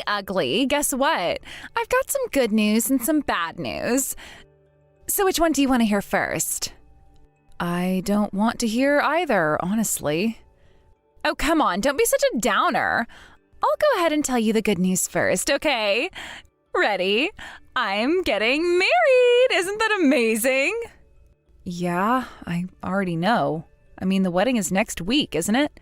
ugly, guess what? I've got some good news and some bad news. So which one do you want to hear first? I don't want to hear either, honestly. Oh, come on, don't be such a downer. I'll go ahead and tell you the good news first, okay? Ready? I'm getting married! Isn't that amazing? Yeah, I already know. I mean, the wedding is next week, isn't it?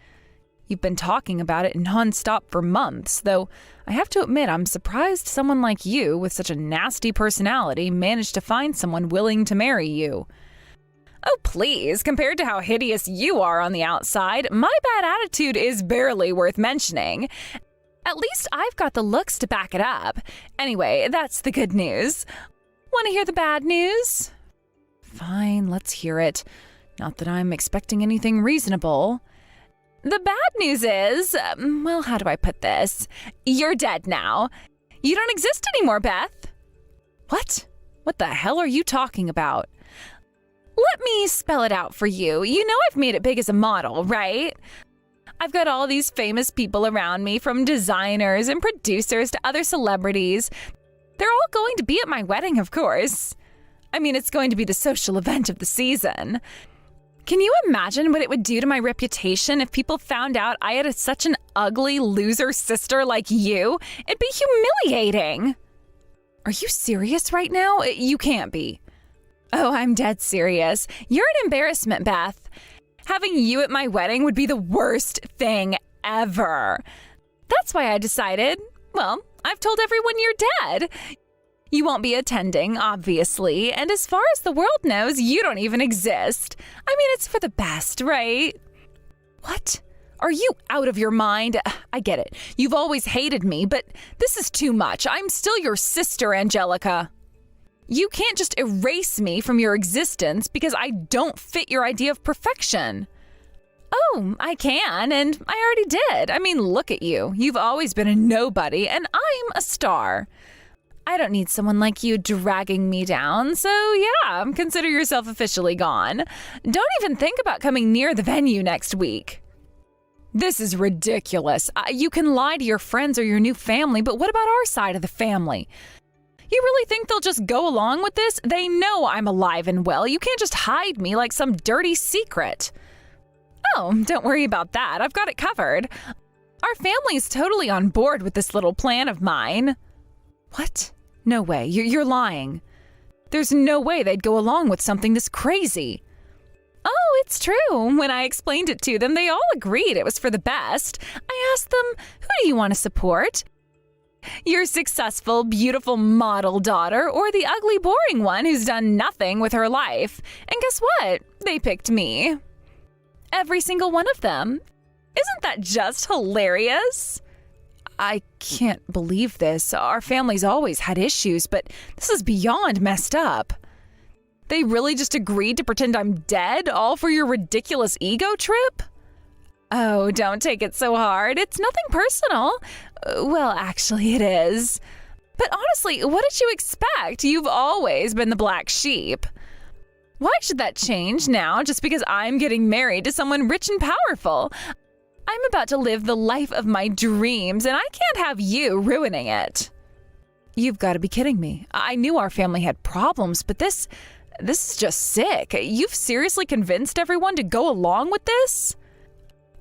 You've been talking about it nonstop for months, though I have to admit I'm surprised someone like you, with such a nasty personality, managed to find someone willing to marry you. Oh, please, compared to how hideous you are on the outside, my bad attitude is barely worth mentioning. At least I've got the looks to back it up. Anyway, that's the good news. Want to hear the bad news? Fine, let's hear it. Not that I'm expecting anything reasonable. The bad news is, well, how do I put this? You're dead now. You don't exist anymore, Beth. What? What the hell are you talking about? Let me spell it out for you. You know I've made it big as a model, right? I've got all these famous people around me, from designers and producers to other celebrities. They're all going to be at my wedding, of course. I mean, it's going to be the social event of the season. Can you imagine what it would do to my reputation if people found out I had such an ugly loser sister like you? It'd be humiliating. Are you serious right now? You can't be. Oh, I'm dead serious. You're an embarrassment, Beth. Having you at my wedding would be the worst thing ever. That's why I decided, well, I've told everyone you're dead. You won't be attending, obviously, and as far as the world knows, you don't even exist. I mean, it's for the best, right? What? Are you out of your mind? I get it. You've always hated me, but this is too much. I'm still your sister, Angelica. You can't just erase me from your existence because I don't fit your idea of perfection. Oh, I can, and I already did. I mean, look at you. You've always been a nobody, and I'm a star. I don't need someone like you dragging me down, so yeah, consider yourself officially gone. Don't even think about coming near the venue next week. This is ridiculous. You can lie to your friends or your new family, but what about our side of the family? You really think they'll just go along with this? They know I'm alive and well. You can't just hide me like some dirty secret. Oh, don't worry about that. I've got it covered. Our family's totally on board with this little plan of mine. What? No way. You're lying. There's no way they'd go along with something this crazy. Oh, it's true. When I explained it to them, they all agreed it was for the best. I asked them, who do you want to support? Your successful, beautiful model daughter, or the ugly, boring one who's done nothing with her life? And guess what? They picked me. Every single one of them. Isn't that just hilarious? I can't believe this. Our family's always had issues, but this is beyond messed up. They really just agreed to pretend I'm dead, all for your ridiculous ego trip? Oh, don't take it so hard. It's nothing personal. Well, actually, it is. But honestly, what did you expect? You've always been the black sheep. Why should that change now just because I'm getting married to someone rich and powerful? I'm about to live the life of my dreams, and I can't have you ruining it. You've got to be kidding me. I knew our family had problems, but this is just sick. You've seriously convinced everyone to go along with this?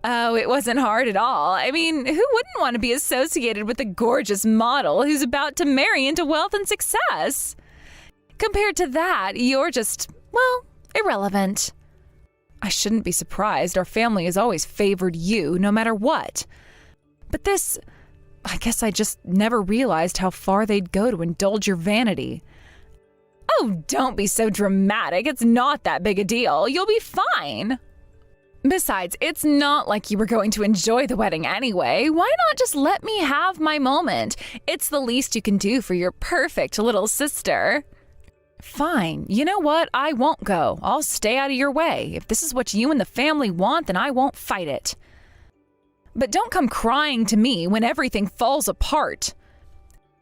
Oh, it wasn't hard at all. I mean, who wouldn't want to be associated with a gorgeous model who's about to marry into wealth and success? Compared to that, you're just, well, irrelevant. I shouldn't be surprised. Our family has always favored you, no matter what. But this, I guess I just never realized how far they'd go to indulge your vanity. Oh, don't be so dramatic. It's not that big a deal. You'll be fine. Besides, it's not like you were going to enjoy the wedding anyway. Why not just let me have my moment? It's the least you can do for your perfect little sister. Fine. You know what? I won't go. I'll stay out of your way. If this is what you and the family want, then I won't fight it. But don't come crying to me when everything falls apart.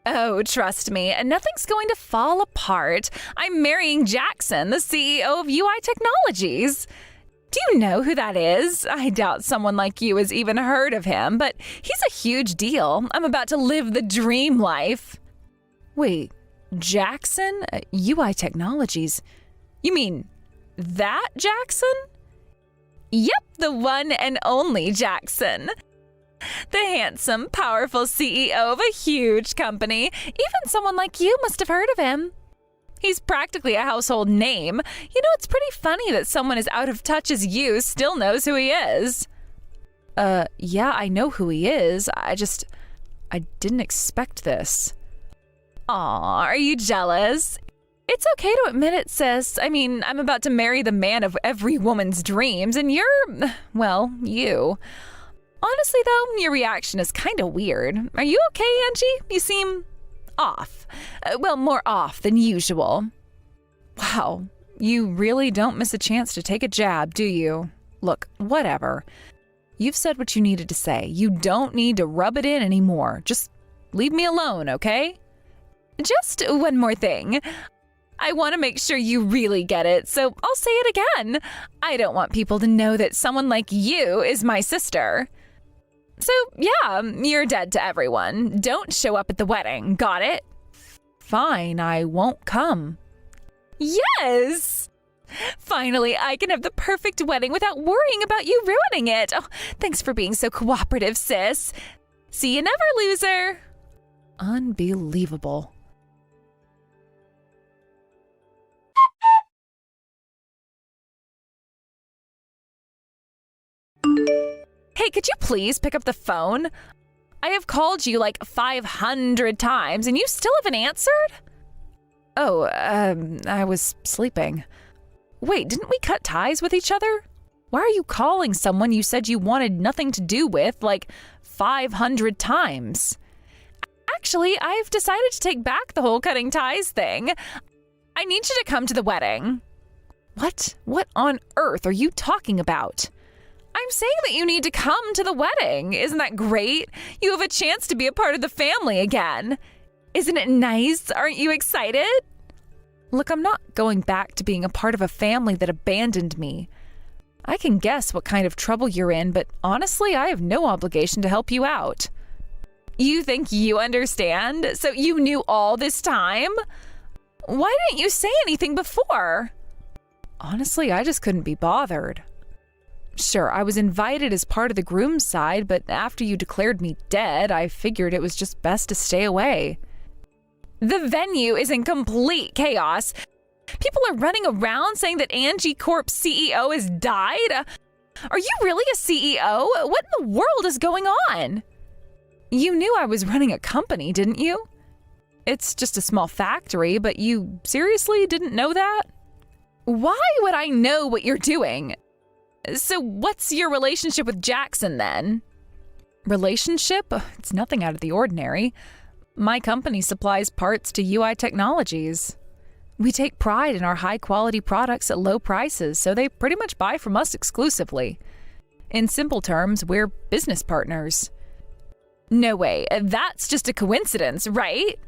Oh, trust me, nothing's going to fall apart. I'm marrying Jackson, the CEO of UI Technologies. Do you know who that is? I doubt someone like you has even heard of him, but he's a huge deal. I'm about to live the dream life. Wait, Jackson? UI Technologies. You mean that Jackson? Yep, the one and only Jackson. The handsome, powerful CEO of a huge company. Even someone like you must have heard of him. He's practically a household name. You know, it's pretty funny that someone as out of touch as you still knows who he is. Yeah, I know who he is. I didn't expect this. Aw, are you jealous? It's okay to admit it, sis. I mean, I'm about to marry the man of every woman's dreams, and well, you. Honestly, though, your reaction is kind of weird. Are you okay, Angie? You seem off. Well, more off than usual. Wow, you really don't miss a chance to take a jab, do you? Look, whatever. You've said what you needed to say. You don't need to rub it in anymore. Just leave me alone, okay? Just one more thing. I want to make sure you really get it, so I'll say it again. I don't want people to know that someone like you is my sister. So, yeah, you're dead to everyone. Don't show up at the wedding. Got it? Fine, I won't come. Yes! Finally, I can have the perfect wedding without worrying about you ruining it. Oh, thanks for being so cooperative, sis. See you never, loser. Unbelievable. Hey, could you please pick up the phone? I have called you like 500 times and you still haven't answered? Oh, I was sleeping. Wait, didn't we cut ties with each other? Why are you calling someone you said you wanted nothing to do with like 500 times? Actually, I've decided to take back the whole cutting ties thing. I need you to come to the wedding. What? What on earth are you talking about? I'm saying that you need to come to the wedding. Isn't that great? You have a chance to be a part of the family again. Isn't it nice? Aren't you excited? Look, I'm not going back to being a part of a family that abandoned me. I can guess what kind of trouble you're in, but honestly, I have no obligation to help you out. You think you understand? So you knew all this time? Why didn't you say anything before? Honestly, I just couldn't be bothered. Sure, I was invited as part of the groom's side, but after you declared me dead, I figured it was just best to stay away. The venue is in complete chaos. People are running around saying that Angie Corp's CEO has died. Are you really a CEO? What in the world is going on? You knew I was running a company, didn't you? It's just a small factory, but you seriously didn't know that? Why would I know what you're doing? So what's your relationship with Jackson then? Relationship? It's nothing out of the ordinary. My company supplies parts to UI Technologies. We take pride in our high-quality products at low prices, so they pretty much buy from us exclusively. In simple terms, we're business partners. No way, that's just a coincidence, right?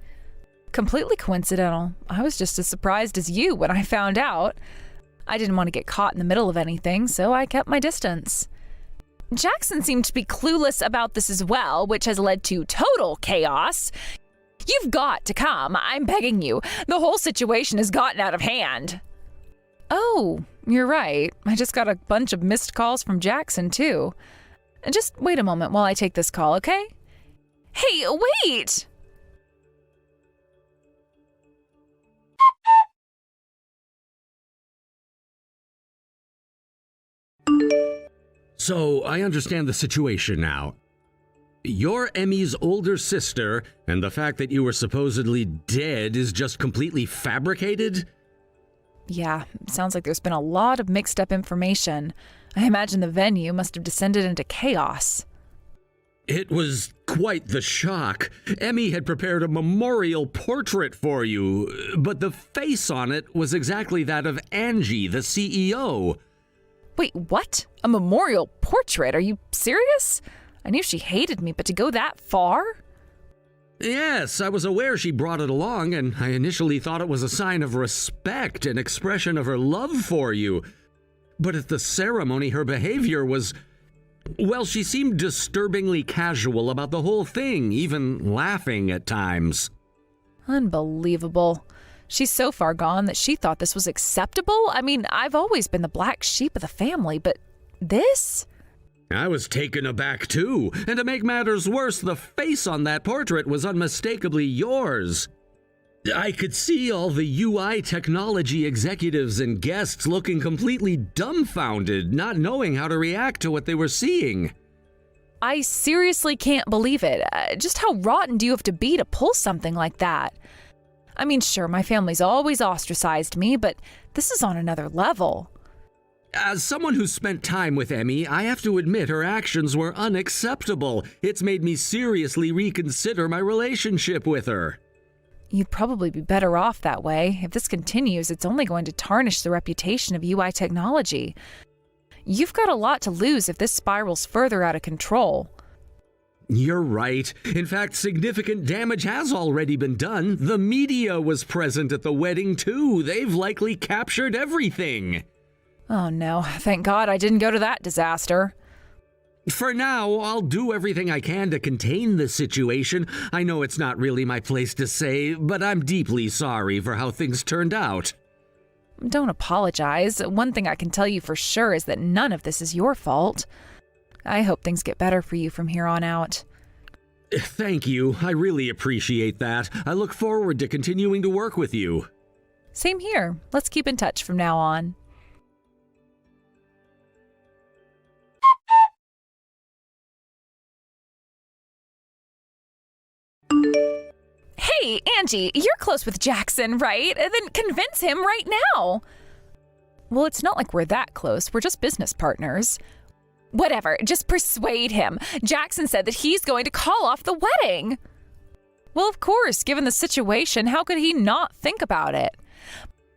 Completely coincidental. I was just as surprised as you when I found out. I didn't want to get caught in the middle of anything, so I kept my distance. Jackson seemed to be clueless about this as well, which has led to total chaos. You've got to come, I'm begging you. The whole situation has gotten out of hand. Oh, you're right. I just got a bunch of missed calls from Jackson, too. Just wait a moment while I take this call, okay? Hey, wait! So, I understand the situation now. You're Emmy's older sister, and the fact that you were supposedly dead is just completely fabricated? Yeah, sounds like there's been a lot of mixed up information. I imagine the venue must have descended into chaos. It was quite the shock. Emmy had prepared a memorial portrait for you, but the face on it was exactly that of Angie, the CEO. Wait, what? A memorial portrait? Are you serious? I knew she hated me, but to go that far? Yes, I was aware she brought it along, and I initially thought it was a sign of respect, an expression of her love for you. But at the ceremony, her behavior was... Well, she seemed disturbingly casual about the whole thing, even laughing at times. Unbelievable. She's so far gone that she thought this was acceptable? I mean, I've always been the black sheep of the family, but this? I was taken aback too, and to make matters worse, the face on that portrait was unmistakably yours. I could see all the UI technology executives and guests looking completely dumbfounded, not knowing how to react to what they were seeing. I seriously can't believe it. Just how rotten do you have to be to pull something like that? I mean, sure, my family's always ostracized me, but this is on another level. As someone who's spent time with Emmy, I have to admit her actions were unacceptable. It's made me seriously reconsider my relationship with her. You'd probably be better off that way. If this continues, it's only going to tarnish the reputation of UI technology. You've got a lot to lose if this spirals further out of control. You're right. In fact, significant damage has already been done. The media was present at the wedding, too. They've likely captured everything. Oh no, thank God I didn't go to that disaster. For now, I'll do everything I can to contain the situation. I know it's not really my place to say, but I'm deeply sorry for how things turned out. Don't apologize. One thing I can tell you for sure is that none of this is your fault. I hope things get better for you from here on out. Thank you. I really appreciate that. I look forward to continuing to work with you. Same here. Let's keep in touch from now on. Hey, Angie, you're close with Jackson, right? Then convince him right now. Well, it's not like we're that close. We're just business partners. Whatever, just persuade him. Jackson said that he's going to call off the wedding. Well, of course, given the situation, how could he not think about it?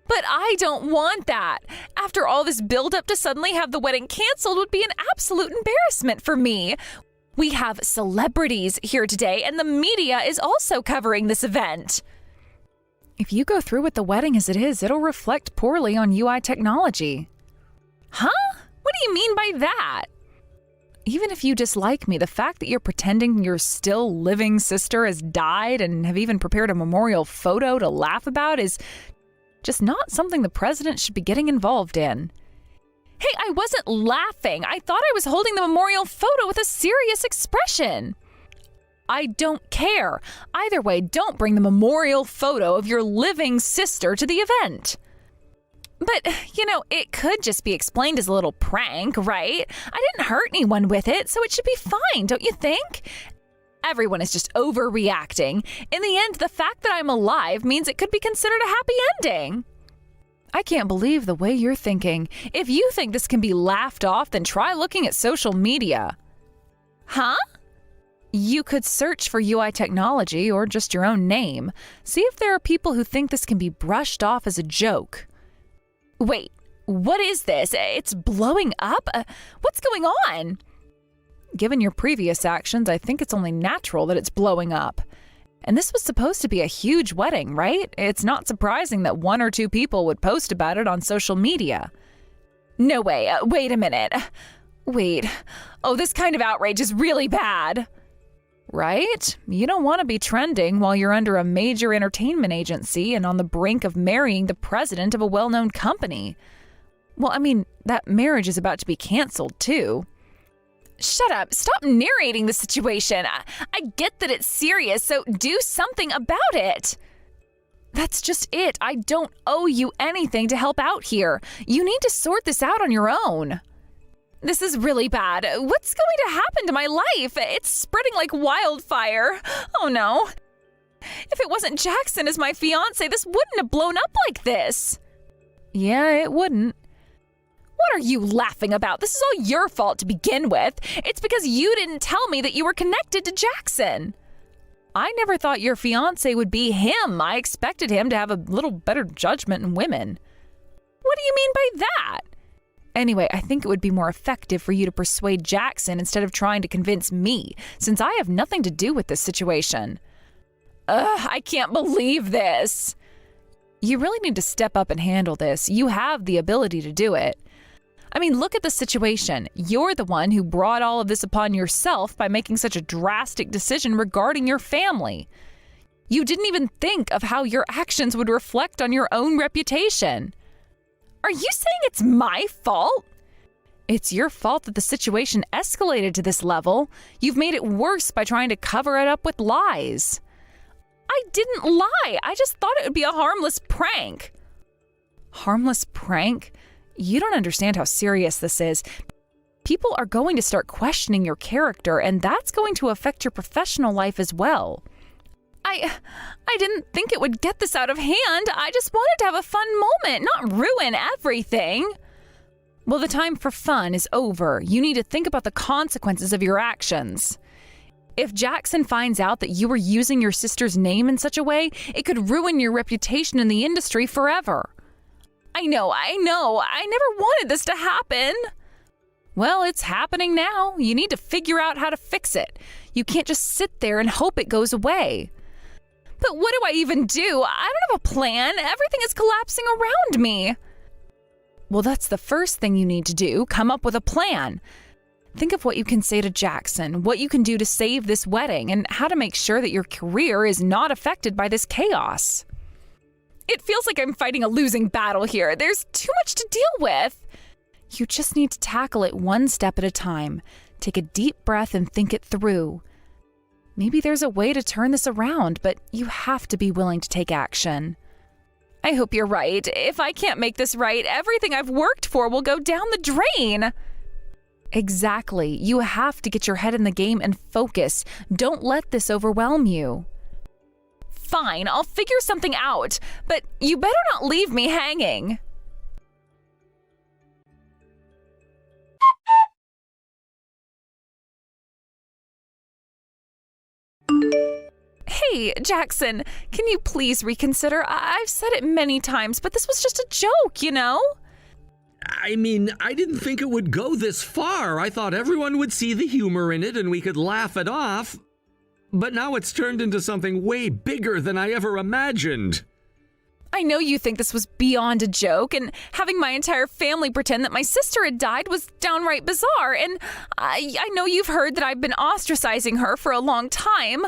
But I don't want that. After all this buildup, to suddenly have the wedding canceled would be an absolute embarrassment for me. We have celebrities here today, and the media is also covering this event. If you go through with the wedding as it is, it'll reflect poorly on UI technology. Huh? What do you mean by that? Even if you dislike me, the fact that you're pretending your still living sister has died and have even prepared a memorial photo to laugh about is just not something the president should be getting involved in. Hey, I wasn't laughing. I thought I was holding the memorial photo with a serious expression. I don't care. Either way, don't bring the memorial photo of your living sister to the event. But, it could just be explained as a little prank, right? I didn't hurt anyone with it, so it should be fine, don't you think? Everyone is just overreacting. In the end, the fact that I'm alive means it could be considered a happy ending. I can't believe the way you're thinking. If you think this can be laughed off, then try looking at social media. Huh? You could search for UI technology or just your own name. See if there are people who think this can be brushed off as a joke. Wait, what is this? It's blowing up? What's going on? Given your previous actions, I think it's only natural that it's blowing up. And this was supposed to be a huge wedding, right? It's not surprising that one or two people would post about it on social media. No way. Wait a minute. Wait. Oh, this kind of outrage is really bad. Right? You don't want to be trending while you're under a major entertainment agency and on the brink of marrying the president of a well-known company. Well, I mean, that marriage is about to be canceled, too. Shut up. Stop narrating the situation. I get that it's serious, so do something about it. That's just it. I don't owe you anything to help out here. You need to sort this out on your own. This is really bad. What's going to happen to my life? It's spreading like wildfire. Oh no. If it wasn't Jackson as my fiancé, this wouldn't have blown up like this. Yeah, it wouldn't. What are you laughing about? This is all your fault to begin with. It's because you didn't tell me that you were connected to Jackson. I never thought your fiancé would be him. I expected him to have a little better judgment in women. What do you mean by that? Anyway, I think it would be more effective for you to persuade Jackson instead of trying to convince me, since I have nothing to do with this situation. I can't believe this. You really need to step up and handle this. You have the ability to do it. I mean, look at the situation. You're the one who brought all of this upon yourself by making such a drastic decision regarding your family. You didn't even think of how your actions would reflect on your own reputation. Are you saying it's my fault? It's your fault that the situation escalated to this level. You've made it worse by trying to cover it up with lies. I didn't lie. I just thought it would be a harmless prank. Harmless prank? You don't understand how serious this is. People are going to start questioning your character, and that's going to affect your professional life as well. I didn't think it would get this out of hand. I just wanted to have a fun moment, not ruin everything. Well, the time for fun is over. You need to think about the consequences of your actions. If Jackson finds out that you were using your sister's name in such a way, it could ruin your reputation in the industry forever. I know. I never wanted this to happen. Well, it's happening now. You need to figure out how to fix it. You can't just sit there and hope it goes away. But what do I even do? I don't have a plan. Everything is collapsing around me. Well, that's the first thing you need to do. Come up with a plan. Think of what you can say to Jackson, what you can do to save this wedding, and how to make sure that your career is not affected by this chaos. It feels like I'm fighting a losing battle here. There's too much to deal with. You just need to tackle it one step at a time. Take a deep breath and think it through. Maybe there's a way to turn this around, but you have to be willing to take action. I hope you're right. If I can't make this right, everything I've worked for will go down the drain. Exactly. You have to get your head in the game and focus. Don't let this overwhelm you. Fine, I'll figure something out, but you better not leave me hanging. Hey, Jackson, can you please reconsider? I've said it many times, but this was just a joke, you know? I mean, I didn't think it would go this far. I thought everyone would see the humor in it and we could laugh it off. But now it's turned into something way bigger than I ever imagined. I know you think this was beyond a joke, and having my entire family pretend that my sister had died was downright bizarre, and I know you've heard that I've been ostracizing her for a long time.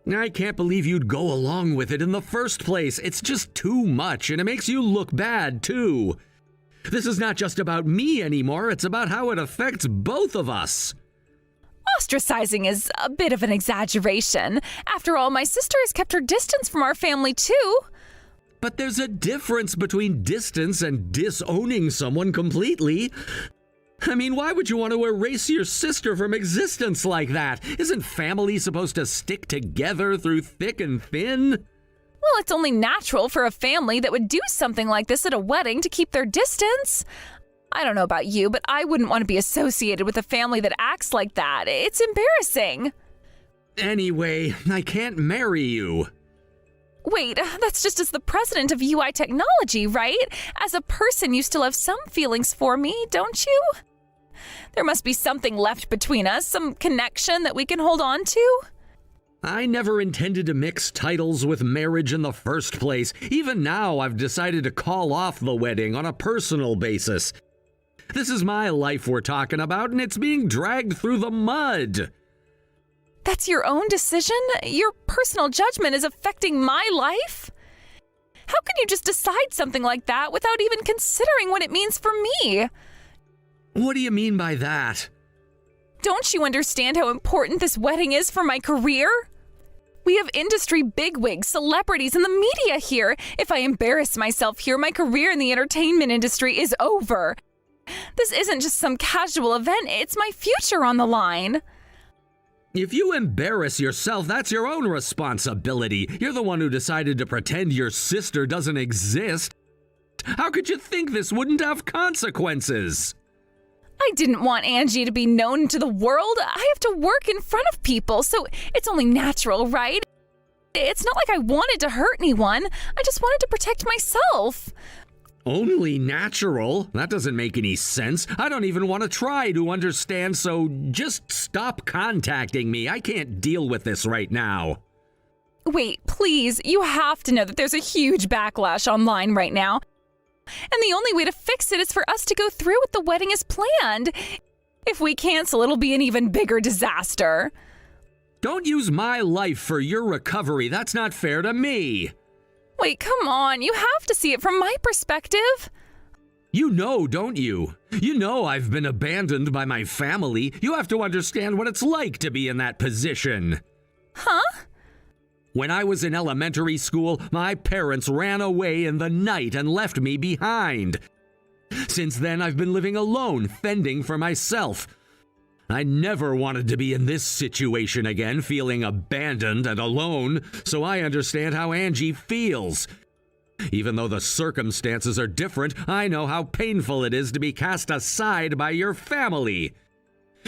I can't believe you'd go along with it in the first place. It's just too much, and it makes you look bad, too. This is not just about me anymore, it's about how it affects both of us. Ostracizing is a bit of an exaggeration. After all, my sister has kept her distance from our family, too. But there's a difference between distance and disowning someone completely. I mean, why would you want to erase your sister from existence like that? Isn't family supposed to stick together through thick and thin? Well, it's only natural for a family that would do something like this at a wedding to keep their distance. I don't know about you, but I wouldn't want to be associated with a family that acts like that. It's embarrassing. Anyway, I can't marry you. Wait, that's just as the president of UI Technology, right? As a person, you still have some feelings for me, don't you? There must be something left between us, some connection that we can hold on to. I never intended to mix titles with marriage in the first place. Even now, I've decided to call off the wedding on a personal basis. This is my life we're talking about, and it's being dragged through the mud. That's your own decision? Your personal judgment is affecting my life? How can you just decide something like that without even considering what it means for me? What do you mean by that? Don't you understand how important this wedding is for my career? We have industry bigwigs, celebrities, and the media here. If I embarrass myself here, my career in the entertainment industry is over. This isn't just some casual event, it's my future on the line. If you embarrass yourself, that's your own responsibility. You're the one who decided to pretend your sister doesn't exist. How could you think this wouldn't have consequences? I didn't want Angie to be known to the world. I have to work in front of people, so it's only natural, right? It's not like I wanted to hurt anyone. I just wanted to protect myself. Only natural? That doesn't make any sense. I don't even want to try to understand, so just stop contacting me. I can't deal with this right now. Wait, please. You have to know that there's a huge backlash online right now. And the only way to fix it is for us to go through with the wedding as planned. If we cancel, it'll be an even bigger disaster. Don't use my life for your recovery. That's not fair to me. Wait, come on. You have to see it from my perspective. You know, don't you? You know I've been abandoned by my family. You have to understand what it's like to be in that position. Huh? When I was in elementary school, my parents ran away in the night and left me behind. Since then, I've been living alone, fending for myself. I never wanted to be in this situation again, feeling abandoned and alone, so I understand how Angie feels. Even though the circumstances are different, I know how painful it is to be cast aside by your family.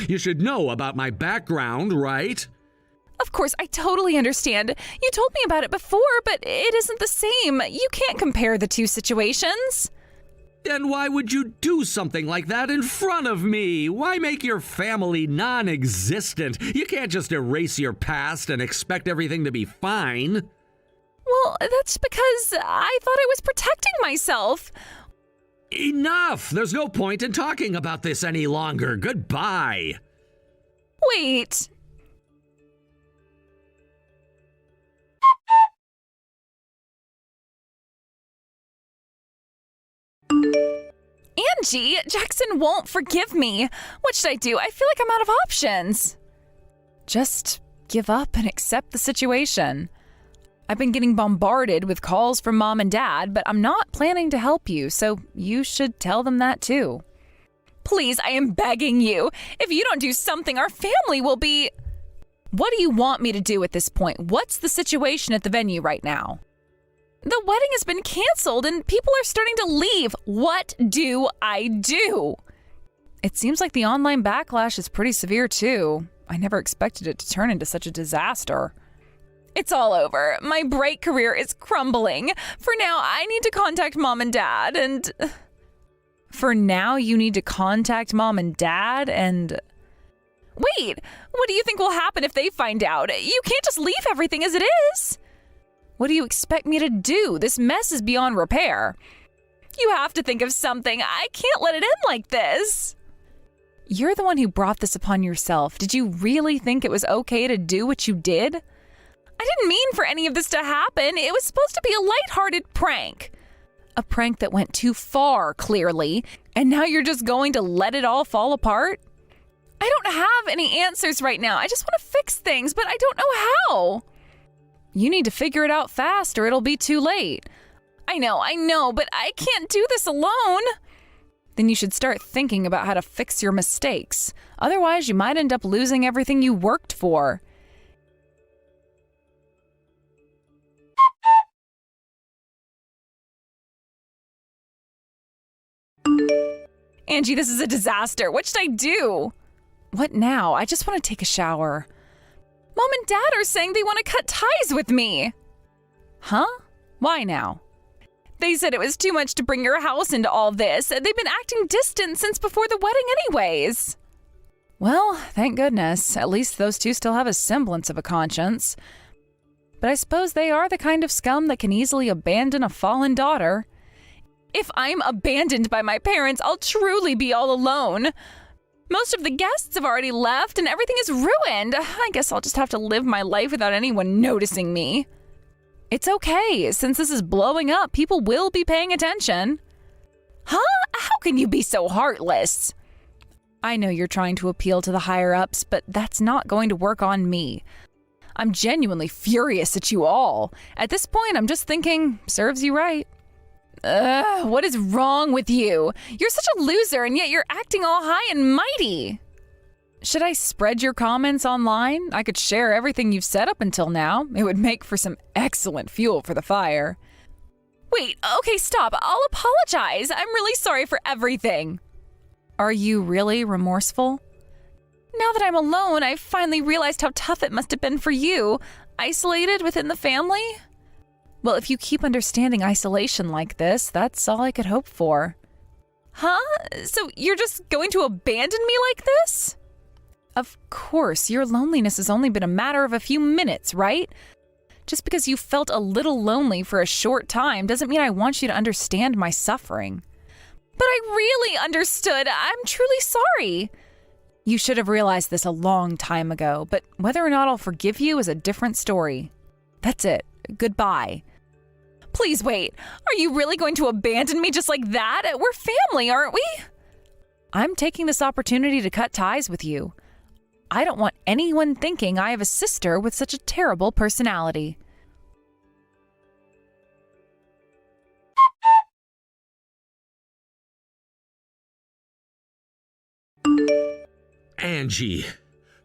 You should know about my background, right? Of course, I totally understand. You told me about it before, but it isn't the same. You can't compare the two situations. Then why would you do something like that in front of me? Why make your family non-existent? You can't just erase your past and expect everything to be fine. Well, that's because I thought I was protecting myself. Enough! There's no point in talking about this any longer. Goodbye. Wait. Angie, Jackson won't forgive me. What should I do? I feel like I'm out of options. Just give up and accept the situation. I've been getting bombarded with calls from Mom and Dad, but I'm not planning to help you, so you should tell them that too. Please, I am begging you. If you don't do something, our family will be... What do you want me to do at this point? What's the situation at the venue right now? The wedding has been canceled and people are starting to leave. What do I do? It seems like the online backlash is pretty severe too. I never expected it to turn into such a disaster. It's all over. My bright career is crumbling. For now, I need to contact Mom and Dad and... For now, you need to contact Mom and Dad and... Wait, what do you think will happen if they find out? You can't just leave everything as it is. What do you expect me to do? This mess is beyond repair. You have to think of something. I can't let it end like this. You're the one who brought this upon yourself. Did you really think it was okay to do what you did? I didn't mean for any of this to happen. It was supposed to be a lighthearted prank. A prank that went too far, clearly. And now you're just going to let it all fall apart? I don't have any answers right now. I just want to fix things, but I don't know how. You need to figure it out fast or it'll be too late. I know, but I can't do this alone. Then you should start thinking about how to fix your mistakes. Otherwise, you might end up losing everything you worked for. Angie, this is a disaster. What should I do? What now? I just want to take a shower. Mom and Dad are saying they want to cut ties with me. Huh? Why now? They said it was too much to bring your house into all this. They've been acting distant since before the wedding anyways. Well, thank goodness. At least those two still have a semblance of a conscience. But I suppose they are the kind of scum that can easily abandon a fallen daughter. If I'm abandoned by my parents, I'll truly be all alone. Most of the guests have already left and everything is ruined. I guess I'll just have to live my life without anyone noticing me. It's okay. Since this is blowing up, people will be paying attention. Huh? How can you be so heartless? I know you're trying to appeal to the higher-ups, but that's not going to work on me. I'm genuinely furious at you all. At this point, I'm just thinking, serves you right. What is wrong with you? You're such a loser, and yet you're acting all high and mighty. Should I spread your comments online? I could share everything you've said up until now. It would make for some excellent fuel for the fire. Wait, okay, stop. I'll apologize. I'm really sorry for everything. Are you really remorseful? Now that I'm alone, I've finally realized how tough it must have been for you. Isolated within the family? Well, if you keep understanding isolation like this, that's all I could hope for. Huh? So you're just going to abandon me like this? Of course, your loneliness has only been a matter of a few minutes, right? Just because you felt a little lonely for a short time doesn't mean I want you to understand my suffering. But I really understood. I'm truly sorry. You should have realized this a long time ago, but whether or not I'll forgive you is a different story. That's it. Goodbye. Please wait. Are you really going to abandon me just like that? We're family, aren't we? I'm taking this opportunity to cut ties with you. I don't want anyone thinking I have a sister with such a terrible personality. Angie,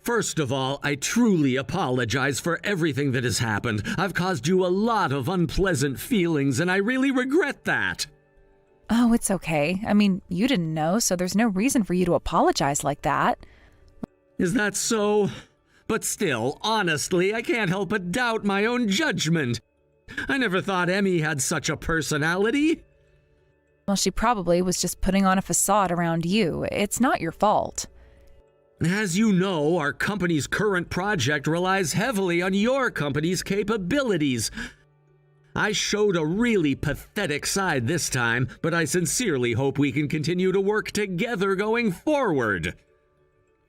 first of all, I truly apologize for everything that has happened. I've caused you a lot of unpleasant feelings, and I really regret that. Oh, it's okay. I mean, you didn't know, so there's no reason for you to apologize like that. Is that so? But still, honestly, I can't help but doubt my own judgment. I never thought Emmy had such a personality. Well, she probably was just putting on a facade around you. It's not your fault. As you know, our company's current project relies heavily on your company's capabilities. I showed a really pathetic side this time, but I sincerely hope we can continue to work together going forward.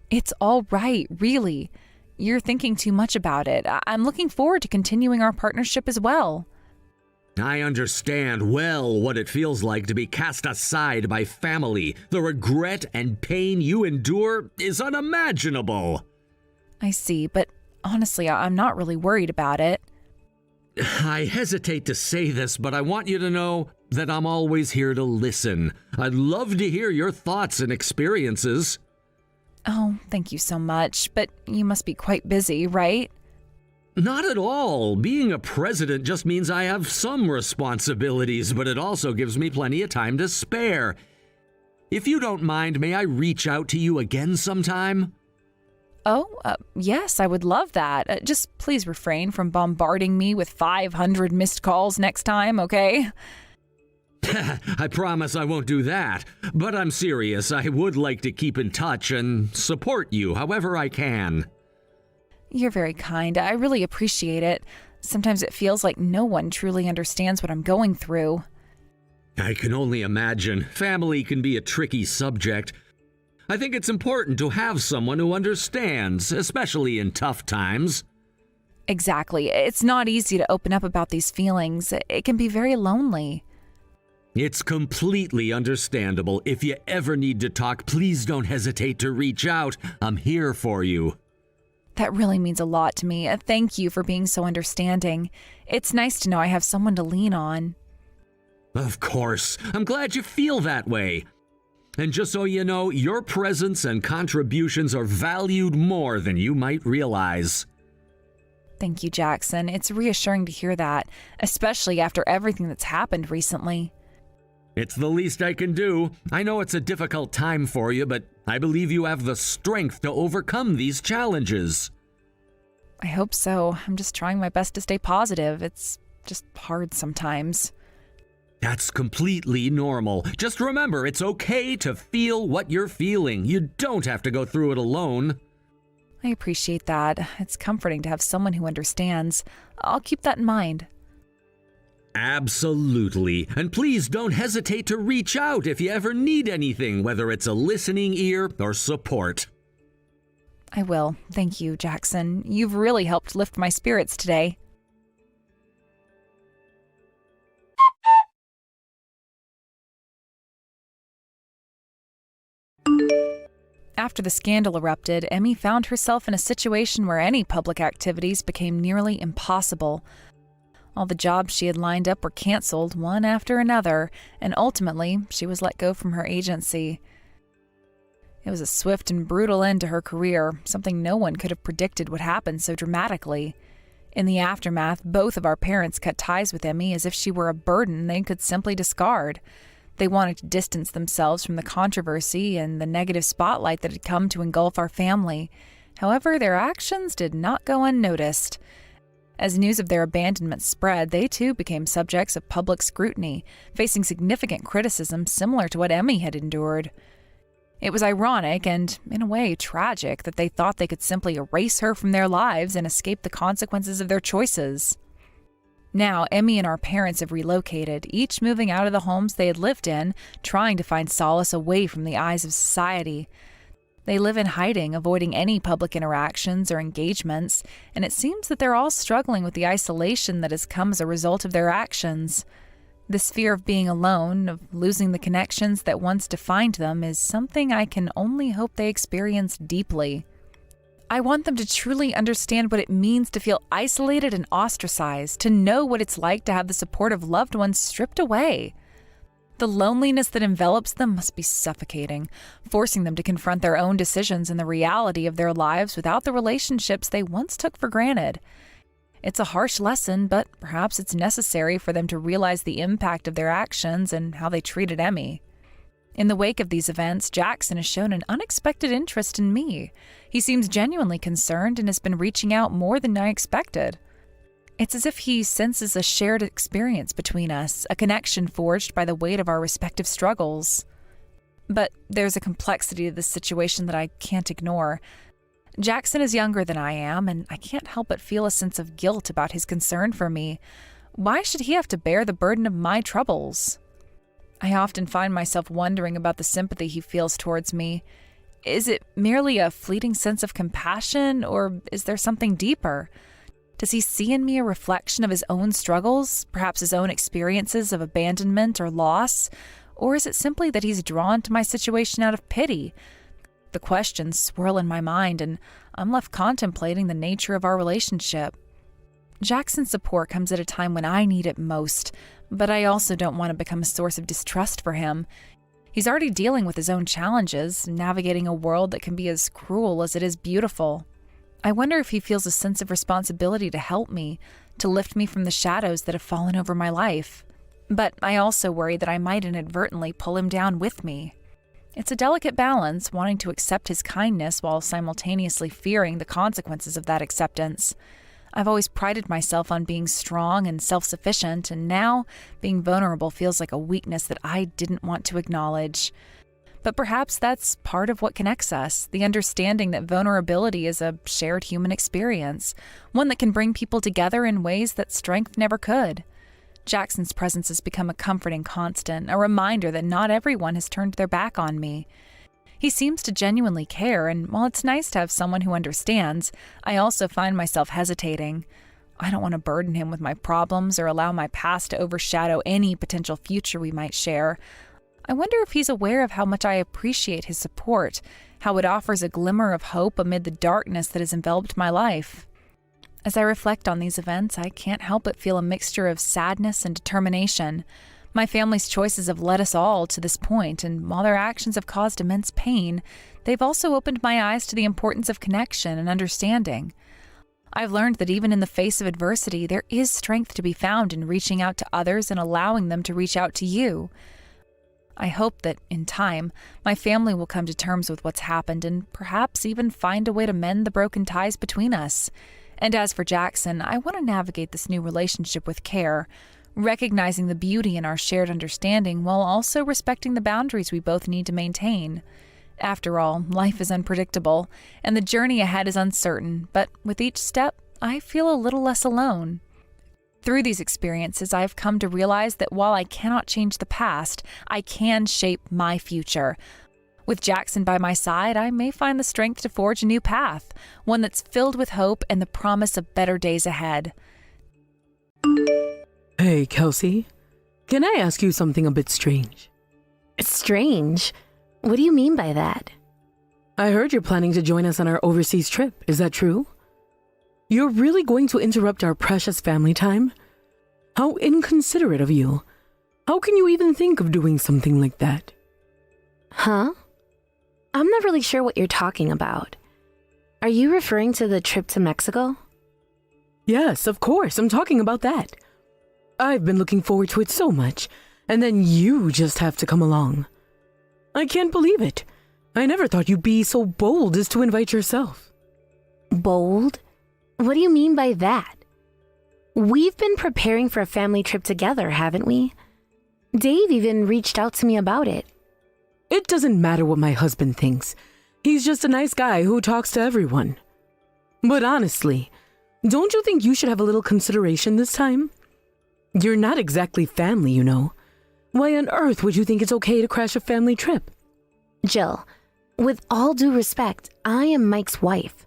It's all right, really. You're thinking too much about it. I'm looking forward to continuing our partnership as well. I understand well what it feels like to be cast aside by family. The regret and pain you endure is unimaginable. I see, but honestly, I'm not really worried about it. I hesitate to say this, but I want you to know that I'm always here to listen. I'd love to hear your thoughts and experiences. Oh, thank you so much, but you must be quite busy, right? Not at all. Being a president just means I have some responsibilities, but it also gives me plenty of time to spare. If you don't mind, may I reach out to you again sometime? Oh, yes, I would love that. Just please refrain from bombarding me with 500 missed calls next time, okay? I promise I won't do that. But I'm serious. I would like to keep in touch and support you however I can. You're very kind. I really appreciate it. Sometimes it feels like no one truly understands what I'm going through. I can only imagine. Family can be a tricky subject. I think it's important to have someone who understands, especially in tough times. Exactly. It's not easy to open up about these feelings. It can be very lonely. It's completely understandable. If you ever need to talk, please don't hesitate to reach out. I'm here for you. That really means a lot to me. Thank you for being so understanding. It's nice to know I have someone to lean on. Of course. I'm glad you feel that way. And just so you know, your presence and contributions are valued more than you might realize. Thank you, Jackson. It's reassuring to hear that, especially after everything that's happened recently. It's the least I can do. I know it's a difficult time for you, but I believe you have the strength to overcome these challenges. I hope so. I'm just trying my best to stay positive. It's just hard sometimes. That's completely normal. Just remember, it's okay to feel what you're feeling. You don't have to go through it alone. I appreciate that. It's comforting to have someone who understands. I'll keep that in mind. Absolutely. And please don't hesitate to reach out if you ever need anything, whether it's a listening ear or support. I will. Thank you, Jackson. You've really helped lift my spirits today. After the scandal erupted, Emmy found herself in a situation where any public activities became nearly impossible. All the jobs she had lined up were canceled, one after another, and ultimately, she was let go from her agency. It was a swift and brutal end to her career, something no one could have predicted would happen so dramatically. In the aftermath, both of our parents cut ties with Emmy as if she were a burden they could simply discard. They wanted to distance themselves from the controversy and the negative spotlight that had come to engulf our family. However, their actions did not go unnoticed. As news of their abandonment spread, they too became subjects of public scrutiny, facing significant criticism similar to what Emmy had endured. It was ironic and, in a way, tragic that they thought they could simply erase her from their lives and escape the consequences of their choices. Now, Emmy and our parents have relocated, each moving out of the homes they had lived in, trying to find solace away from the eyes of society. They live in hiding, avoiding any public interactions or engagements, and it seems that they're all struggling with the isolation that has come as a result of their actions. This fear of being alone, of losing the connections that once defined them, is something I can only hope they experience deeply. I want them to truly understand what it means to feel isolated and ostracized, to know what it's like to have the support of loved ones stripped away. The loneliness that envelops them must be suffocating, forcing them to confront their own decisions and the reality of their lives without the relationships they once took for granted. It's a harsh lesson, but perhaps it's necessary for them to realize the impact of their actions and how they treated Emmy. In the wake of these events, Jackson has shown an unexpected interest in me. He seems genuinely concerned and has been reaching out more than I expected. It's as if he senses a shared experience between us, a connection forged by the weight of our respective struggles. But there's a complexity to this situation that I can't ignore. Jackson is younger than I am, and I can't help but feel a sense of guilt about his concern for me. Why should he have to bear the burden of my troubles? I often find myself wondering about the sympathy he feels towards me. Is it merely a fleeting sense of compassion, or is there something deeper? Does he see in me a reflection of his own struggles, perhaps his own experiences of abandonment or loss? Or is it simply that he's drawn to my situation out of pity? The questions swirl in my mind, and I'm left contemplating the nature of our relationship. Jackson's support comes at a time when I need it most, but I also don't want to become a source of distrust for him. He's already dealing with his own challenges, navigating a world that can be as cruel as it is beautiful. I wonder if he feels a sense of responsibility to help me, to lift me from the shadows that have fallen over my life. But I also worry that I might inadvertently pull him down with me. It's a delicate balance, wanting to accept his kindness while simultaneously fearing the consequences of that acceptance. I've always prided myself on being strong and self-sufficient, and now being vulnerable feels like a weakness that I didn't want to acknowledge. But perhaps that's part of what connects us, the understanding that vulnerability is a shared human experience, one that can bring people together in ways that strength never could. Jackson's presence has become a comforting constant, a reminder that not everyone has turned their back on me. He seems to genuinely care, and while it's nice to have someone who understands, I also find myself hesitating. I don't want to burden him with my problems or allow my past to overshadow any potential future we might share. I wonder if he's aware of how much I appreciate his support, how it offers a glimmer of hope amid the darkness that has enveloped my life. As I reflect on these events, I can't help but feel a mixture of sadness and determination. My family's choices have led us all to this point, and while their actions have caused immense pain, they've also opened my eyes to the importance of connection and understanding. I've learned that even in the face of adversity, there is strength to be found in reaching out to others and allowing them to reach out to you. I hope that, in time, my family will come to terms with what's happened and perhaps even find a way to mend the broken ties between us. And as for Jackson, I want to navigate this new relationship with care, recognizing the beauty in our shared understanding while also respecting the boundaries we both need to maintain. After all, life is unpredictable, and the journey ahead is uncertain, but with each step, I feel a little less alone. Through these experiences, I have come to realize that while I cannot change the past, I can shape my future. With Jackson by my side, I may find the strength to forge a new path, one that's filled with hope and the promise of better days ahead. Hey, Kelsey. Can I ask you something a bit strange? Strange? What do you mean by that? I heard you're planning to join us on our overseas trip. Is that true? You're really going to interrupt our precious family time? How inconsiderate of you. How can you even think of doing something like that? Huh? I'm not really sure what you're talking about. Are you referring to the trip to Mexico? Yes, of course. I'm talking about that. I've been looking forward to it so much, and then you just have to come along. I can't believe it. I never thought you'd be so bold as to invite yourself. Bold? What do you mean by that? We've been preparing for a family trip together, haven't we? Dave even reached out to me about it. It doesn't matter what my husband thinks. He's just a nice guy who talks to everyone. But honestly, don't you think you should have a little consideration this time? You're not exactly family, you know. Why on earth would you think it's okay to crash a family trip? Jill, with all due respect, I am Mike's wife.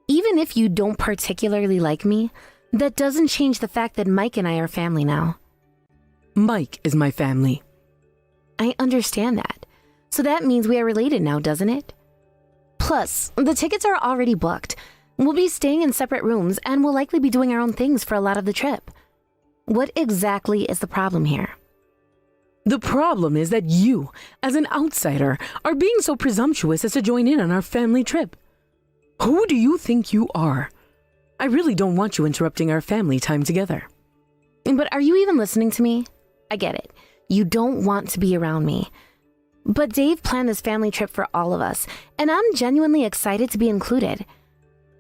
Even if you don't particularly like me, that doesn't change the fact that Mike and I are family now. Mike is my family. I understand that. So that means we are related now, doesn't it? Plus, the tickets are already booked. We'll be staying in separate rooms and we'll likely be doing our own things for a lot of the trip. What exactly is the problem here? The problem is that you, as an outsider, are being so presumptuous as to join in on our family trip. Who do you think you are? I really don't want you interrupting our family time together. But are you even listening to me? I get it. You don't want to be around me. But Dave planned this family trip for all of us, and I'm genuinely excited to be included.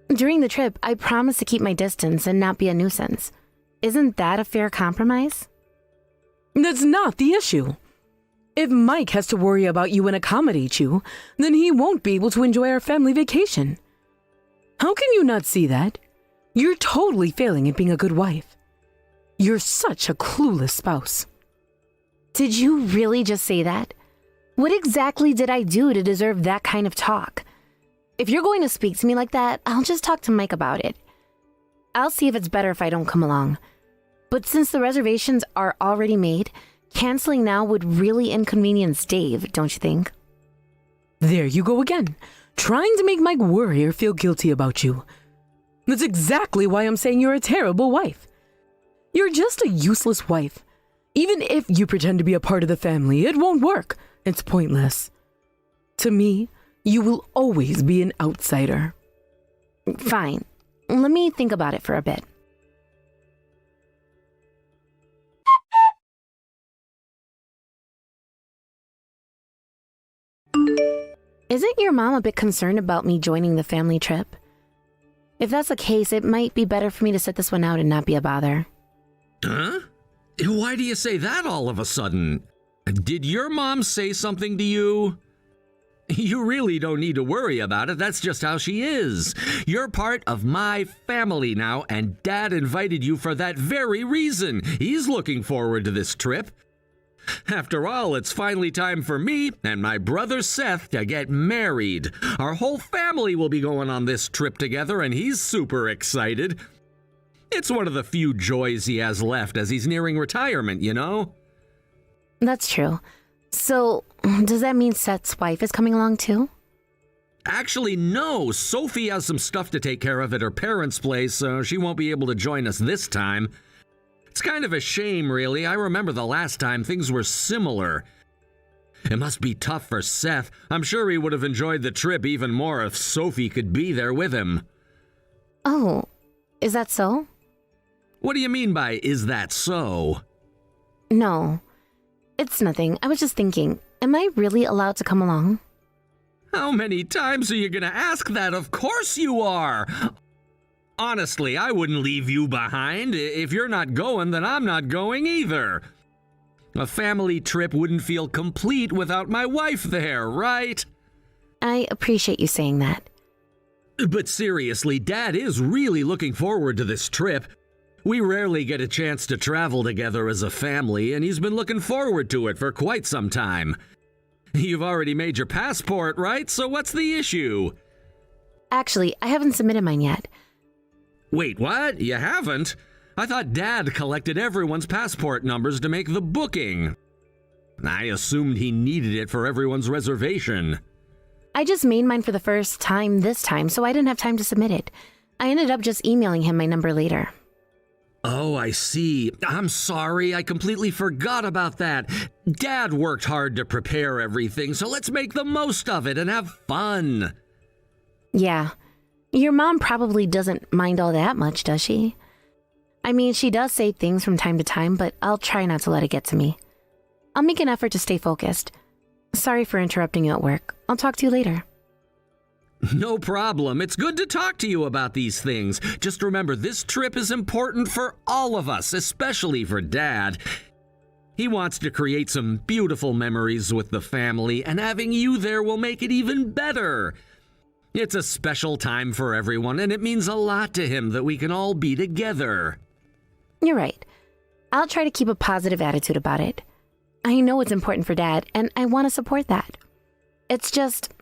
During the trip, I promised to keep my distance and not be a nuisance. Isn't that a fair compromise? That's not the issue. If Mike has to worry about you and accommodate you, then he won't be able to enjoy our family vacation. How can you not see that? You're totally failing at being a good wife. You're such a clueless spouse. Did you really just say that? What exactly did I do to deserve that kind of talk? If you're going to speak to me like that, I'll just talk to Mike about it. I'll see if it's better if I don't come along. But since the reservations are already made, canceling now would really inconvenience Dave, don't you think? There you go again, trying to make Mike worry or feel guilty about you. That's exactly why I'm saying you're a terrible wife. You're just a useless wife. Even if you pretend to be a part of the family, it won't work. It's pointless. To me, you will always be an outsider. Fine. Let me think about it for a bit. Isn't your mom a bit concerned about me joining the family trip? If that's the case, it might be better for me to sit this one out and not be a bother. Huh? Why do you say that all of a sudden? Did your mom say something to you? You really don't need to worry about it. That's just how she is. You're part of my family now, and Dad invited you for that very reason. He's looking forward to this trip. After all, it's finally time for me and my brother Seth to get married. Our whole family will be going on this trip together, and he's super excited. It's one of the few joys he has left as he's nearing retirement, you know? That's true. So, does that mean Seth's wife is coming along too? Actually, no. Sophie has some stuff to take care of at her parents' place, so she won't be able to join us this time. It's kind of a shame, really. I remember the last time things were similar. It must be tough for Seth. I'm sure he would have enjoyed the trip even more if Sophie could be there with him. Oh, is that so? What do you mean by, is that so? No, it's nothing. I was just thinking, am I really allowed to come along? How many times are you gonna ask that? Of course you are! Honestly, I wouldn't leave you behind. If you're not going, then I'm not going either. A family trip wouldn't feel complete without my wife there, right? I appreciate you saying that. But seriously, Dad is really looking forward to this trip. We rarely get a chance to travel together as a family, and he's been looking forward to it for quite some time. You've already made your passport, right? So what's the issue? Actually, I haven't submitted mine yet. Wait, what? You haven't? I thought Dad collected everyone's passport numbers to make the booking. I assumed he needed it for everyone's reservation. I just made mine for the first time this time, so I didn't have time to submit it. I ended up just emailing him my number later. Oh, I see. I'm sorry. I completely forgot about that. Dad worked hard to prepare everything, so let's make the most of it and have fun. Yeah. Your mom probably doesn't mind all that much, does she? I mean, she does say things from time to time, but I'll try not to let it get to me. I'll make an effort to stay focused. Sorry for interrupting you at work. I'll talk to you later. No problem. It's good to talk to you about these things. Just remember, this trip is important for all of us, especially for Dad. He wants to create some beautiful memories with the family, and having you there will make it even better. It's a special time for everyone, and it means a lot to him that we can all be together. You're right. I'll try to keep a positive attitude about it. I know it's important for Dad, and I want to support that. It's just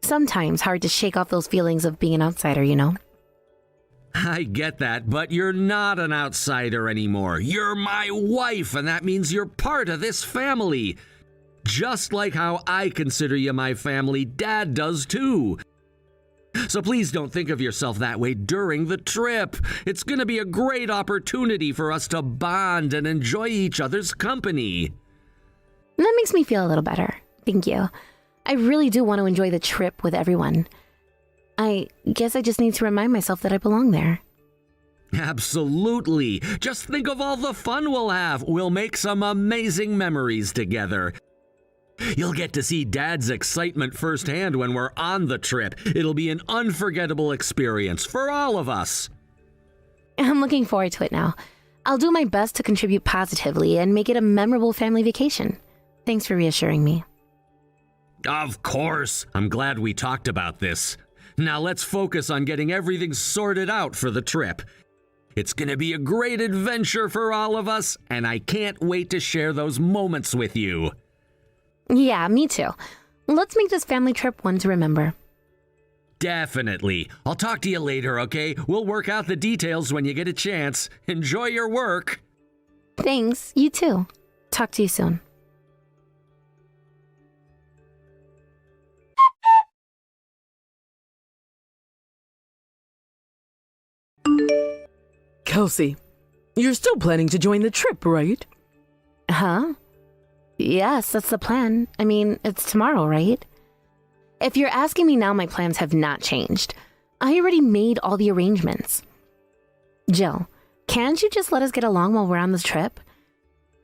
sometimes hard to shake off those feelings of being an outsider, you know? I get that, but you're not an outsider anymore. You're my wife, and that means you're part of this family. Just like how I consider you my family, Dad does too. So please don't think of yourself that way during the trip. It's going to be a great opportunity for us to bond and enjoy each other's company. That makes me feel a little better. Thank you. I really do want to enjoy the trip with everyone. I guess I just need to remind myself that I belong there. Absolutely. Just think of all the fun we'll have. We'll make some amazing memories together. You'll get to see Dad's excitement firsthand when we're on the trip. It'll be an unforgettable experience for all of us. I'm looking forward to it now. I'll do my best to contribute positively and make it a memorable family vacation. Thanks for reassuring me. Of course. I'm glad we talked about this. Now let's focus on getting everything sorted out for the trip. It's going to be a great adventure for all of us, and I can't wait to share those moments with you. Yeah, me too. Let's make this family trip one to remember. Definitely. I'll talk to you later, okay? We'll work out the details when you get a chance. Enjoy your work. Thanks, you too. Talk to you soon. Kelsey, you're still planning to join the trip, right? Huh? Yes, that's the plan. I mean, it's tomorrow, right? If you're asking me now, my plans have not changed. I already made all the arrangements. Jill, can't you just let us get along while we're on this trip?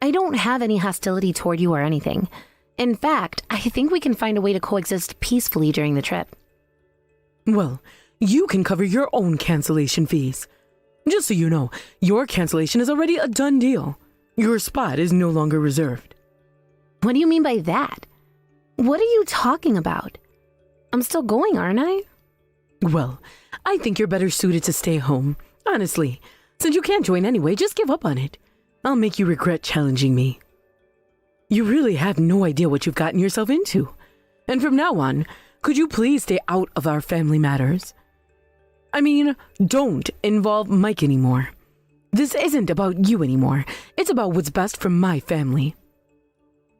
I don't have any hostility toward you or anything. In fact, I think we can find a way to coexist peacefully during the trip. Well, you can cover your own cancellation fees. Just so you know, your cancellation is already a done deal. Your spot is no longer reserved. What do you mean by that? What are you talking about? I'm still going, aren't I? Well, I think you're better suited to stay home. Honestly, since you can't join anyway, just give up on it. I'll make you regret challenging me. You really have no idea what you've gotten yourself into. And from now on, could you please stay out of our family matters? I mean, don't involve Mike anymore. This isn't about you anymore. It's about what's best for my family.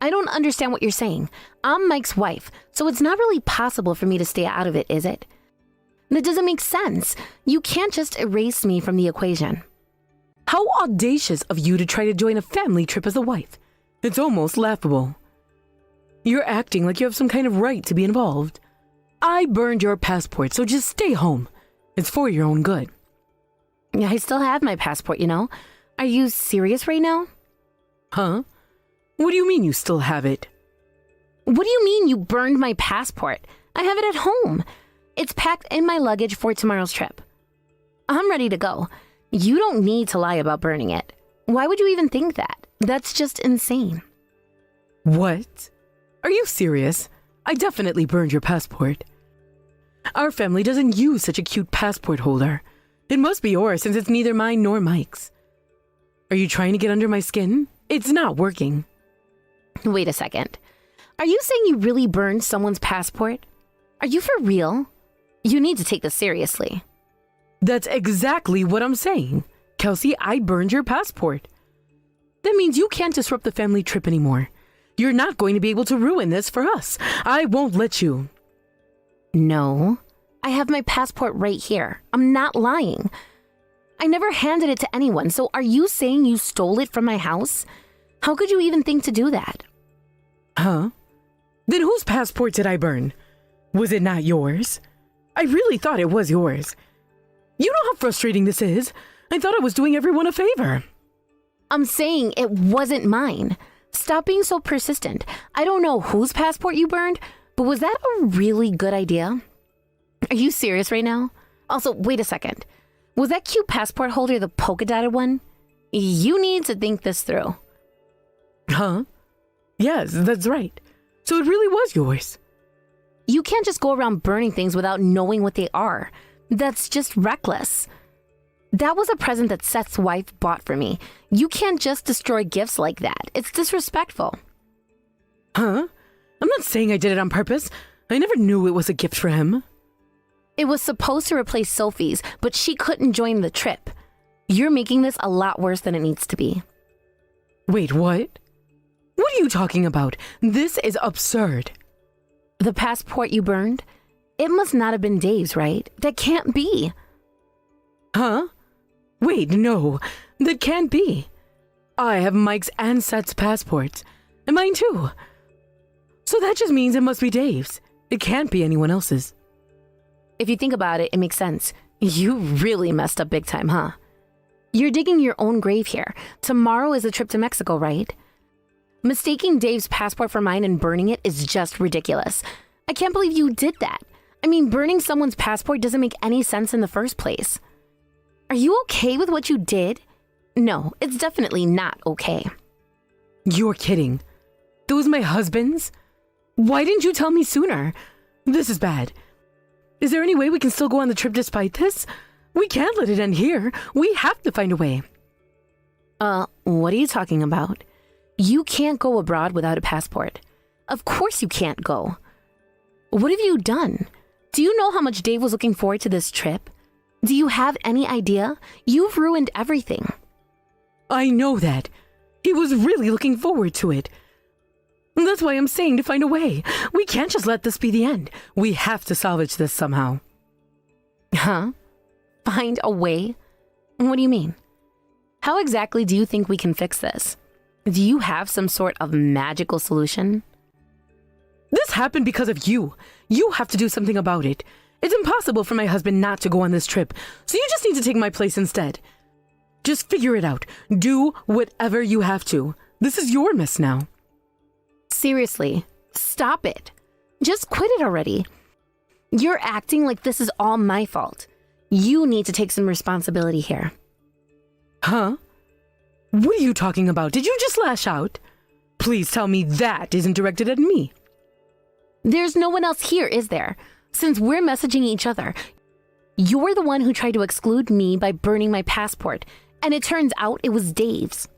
I don't understand what you're saying. I'm Mike's wife, so it's not really possible for me to stay out of it, is it? That doesn't make sense. You can't just erase me from the equation. How audacious of you to try to join a family trip as a wife. It's almost laughable. You're acting like you have some kind of right to be involved. I burned your passport, so just stay home. It's for your own good. I still have my passport, you know. Are you serious right now? Huh? What do you mean you still have it? What do you mean you burned my passport? I have it at home. It's packed in my luggage for tomorrow's trip. I'm ready to go. You don't need to lie about burning it. Why would you even think that? That's just insane. What? Are you serious? I definitely burned your passport. Our family doesn't use such a cute passport holder. It must be yours since it's neither mine nor Mike's. Are you trying to get under my skin? It's not working. Wait a second. Are you saying you really burned someone's passport? Are you for real? You need to take this seriously. That's exactly what I'm saying. Kelsey, I burned your passport. That means you can't disrupt the family trip anymore. You're not going to be able to ruin this for us. I won't let you. No. I have my passport right here. I'm not lying. I never handed it to anyone, so are you saying you stole it from my house? How could you even think to do that? Huh? Then whose passport did I burn? Was it not yours? I really thought it was yours. You know how frustrating this is. I thought I was doing everyone a favor. I'm saying it wasn't mine. Stop being so persistent. I don't know whose passport you burned, but was that a really good idea? Are you serious right now? Also, wait a second. Was that cute passport holder the polka dotted one? You need to think this through. Huh? Yes, that's right. So it really was yours. You can't just go around burning things without knowing what they are. That's just reckless. That was a present that Seth's wife bought for me. You can't just destroy gifts like that. It's disrespectful. Huh? I'm not saying I did it on purpose. I never knew it was a gift for him. It was supposed to replace Sophie's, but she couldn't join the trip. You're making this a lot worse than it needs to be. Wait, what? What are you talking about? This is absurd. The passport you burned? It must not have been Dave's, right? That can't be. Huh? Wait, no. That can't be. I have Mike's and Seth's passports. And mine too. So that just means it must be Dave's. It can't be anyone else's. If you think about it, it makes sense. You really messed up big time, huh? You're digging your own grave here. Tomorrow is a trip to Mexico, right? Mistaking Dave's passport for mine and burning it is just ridiculous. I can't believe you did that. I mean, burning someone's passport doesn't make any sense in the first place. Are you okay with what you did? No, it's definitely not okay. You're kidding. Those my husband's? Why didn't you tell me sooner? This is bad. Is there any way we can still go on the trip despite this? We can't let it end here. We have to find a way. What are you talking about? You can't go abroad without a passport. Of course you can't go. What have you done? Do you know how much Dave was looking forward to this trip? Do you have any idea? You've ruined everything. I know that. He was really looking forward to it. That's why I'm saying to find a way. We can't just let this be the end. We have to salvage this somehow. Huh? Find a way? What do you mean? How exactly do you think we can fix this? Do you have some sort of magical solution? This happened because of you. You have to do something about it. It's impossible for my husband not to go on this trip, so you just need to take my place instead. Just figure it out. Do whatever you have to. This is your mess now. Seriously, stop it. Just quit it already. You're acting like this is all my fault. You need to take some responsibility here. Huh? What are you talking about? Did you just lash out? Please tell me that isn't directed at me. There's no one else here, is there? Since we're messaging each other, you're the one who tried to exclude me by burning my passport, and it turns out it was Dave's.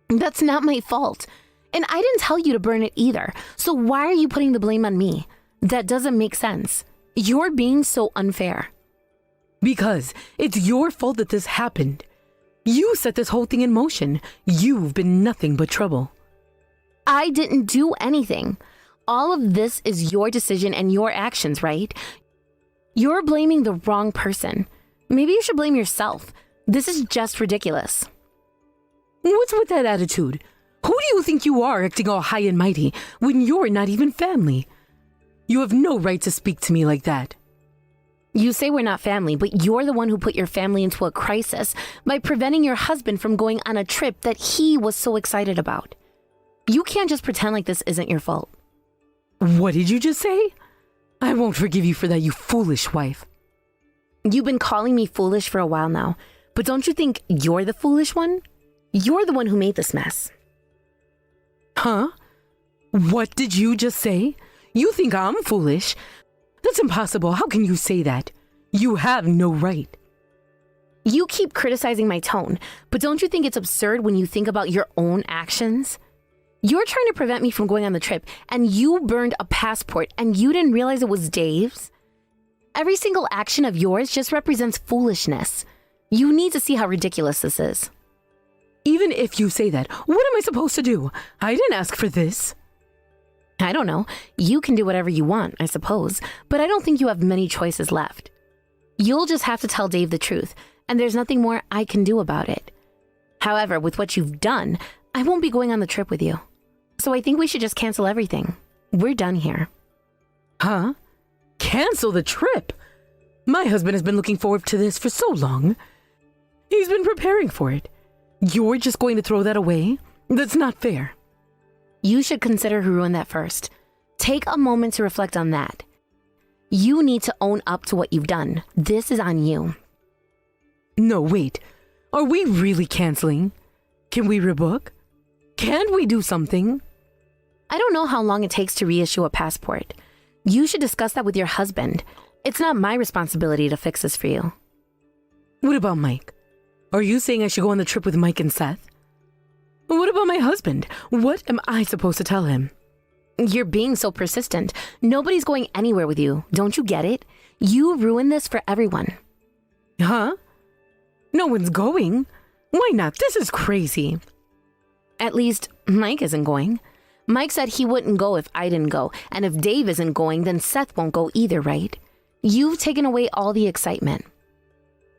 That's not my fault. And I didn't tell you to burn it either, so why are you putting the blame on me? That doesn't make sense. You're being so unfair. Because it's your fault that this happened. You set this whole thing in motion. You've been nothing but trouble. I didn't do anything. All of this is your decision and your actions, right? You're blaming the wrong person. Maybe you should blame yourself. This is just ridiculous. What's with that attitude? Who do you think you are acting all high and mighty when you're not even family? You have no right to speak to me like that. You say we're not family, but you're the one who put your family into a crisis by preventing your husband from going on a trip that he was so excited about. You can't just pretend like this isn't your fault. What did you just say? I won't forgive you for that, you foolish wife. You've been calling me foolish for a while now, but don't you think you're the foolish one? You're the one who made this mess. Huh? What did you just say? You think I'm foolish? That's impossible. How can you say that? You have no right. You keep criticizing my tone, but don't you think it's absurd when you think about your own actions? You're trying to prevent me from going on the trip, and you burned a passport, and you didn't realize it was Dave's? Every single action of yours just represents foolishness. You need to see how ridiculous this is. Even if you say that, what am I supposed to do? I didn't ask for this. I don't know. You can do whatever you want, I suppose, but I don't think you have many choices left. You'll just have to tell Dave the truth, and there's nothing more I can do about it. However, with what you've done, I won't be going on the trip with you. So I think we should just cancel everything. We're done here. Huh? Cancel the trip? My husband has been looking forward to this for so long. He's been preparing for it. You're just going to throw that away? That's not fair. You should consider who ruined that first. Take a moment to reflect on that. You need to own up to what you've done. This is on you. No, wait. Are we really canceling? Can we rebook? Can't we do something? I don't know how long it takes to reissue a passport. You should discuss that with your husband. It's not my responsibility to fix this for you. What about Mike? Are you saying I should go on the trip with Mike and Seth? What about my husband? What am I supposed to tell him? You're being so persistent. Nobody's going anywhere with you. Don't you get it? You ruined this for everyone. Huh? No one's going? Why not? This is crazy. At least Mike isn't going. Mike said he wouldn't go if I didn't go. And if Dave isn't going, then Seth won't go either, right? You've taken away all the excitement.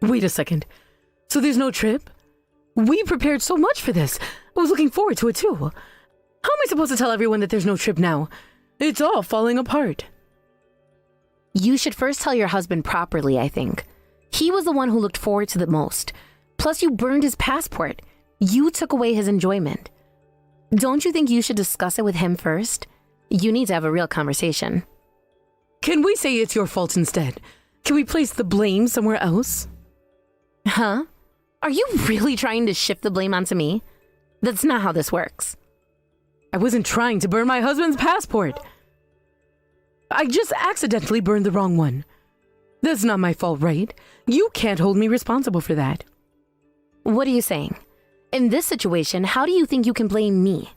Wait a second. So there's no trip? We prepared so much for this. I was looking forward to it too. How am I supposed to tell everyone that there's no trip now? It's all falling apart. You should first tell your husband properly, I think. He was the one who looked forward to the most. Plus, you burned his passport. You took away his enjoyment. Don't you think you should discuss it with him first? You need to have a real conversation. Can we say it's your fault instead? Can we place the blame somewhere else? Huh? Are you really trying to shift the blame onto me? That's not how this works. I wasn't trying to burn my husband's passport. I just accidentally burned the wrong one. That's not my fault, right? You can't hold me responsible for that. What are you saying? In this situation, how do you think you can blame me?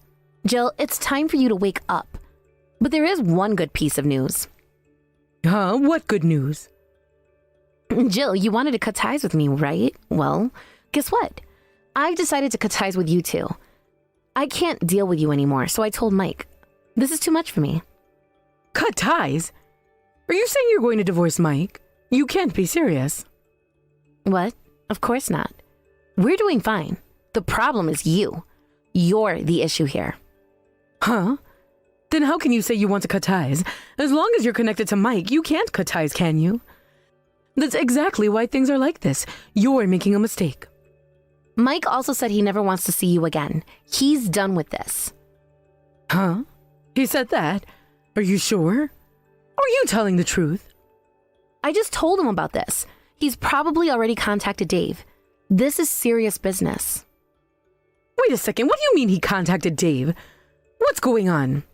Jill, it's time for you to wake up. But there is one good piece of news. Huh? What good news? Jill, you wanted to cut ties with me, right? Well, guess what? I've decided to cut ties with you too. I can't deal with you anymore, so I told Mike. This is too much for me. Cut ties? Are you saying you're going to divorce Mike? You can't be serious. What? Of course not. We're doing fine. The problem is you. You're the issue here. Huh? Then how can you say you want to cut ties? As long as you're connected to Mike, you can't cut ties, can you? That's exactly why things are like this. You're making a mistake. Mike also said he never wants to see you again. He's done with this. Huh? He said that? Are you sure? Are you telling the truth? I just told him about this. He's probably already contacted Dave. This is serious business. Wait a second, what do you mean he contacted Dave? What's going on?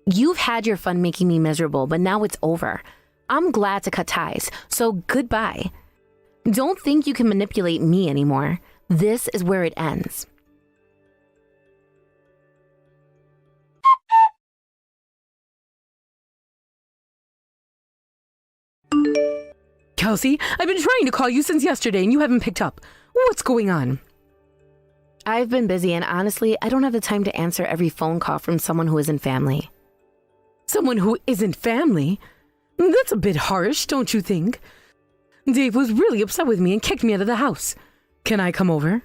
You've had your fun making me miserable, but now it's over. I'm glad to cut ties, so goodbye. Don't think you can manipulate me anymore. This is where it ends. Kelsey, I've been trying to call you since yesterday and you haven't picked up. What's going on? I've been busy and honestly, I don't have the time to answer every phone call from someone who isn't family. Someone who isn't family? That's a bit harsh, don't you think? Dave was really upset with me and kicked me out of the house. Can I come over?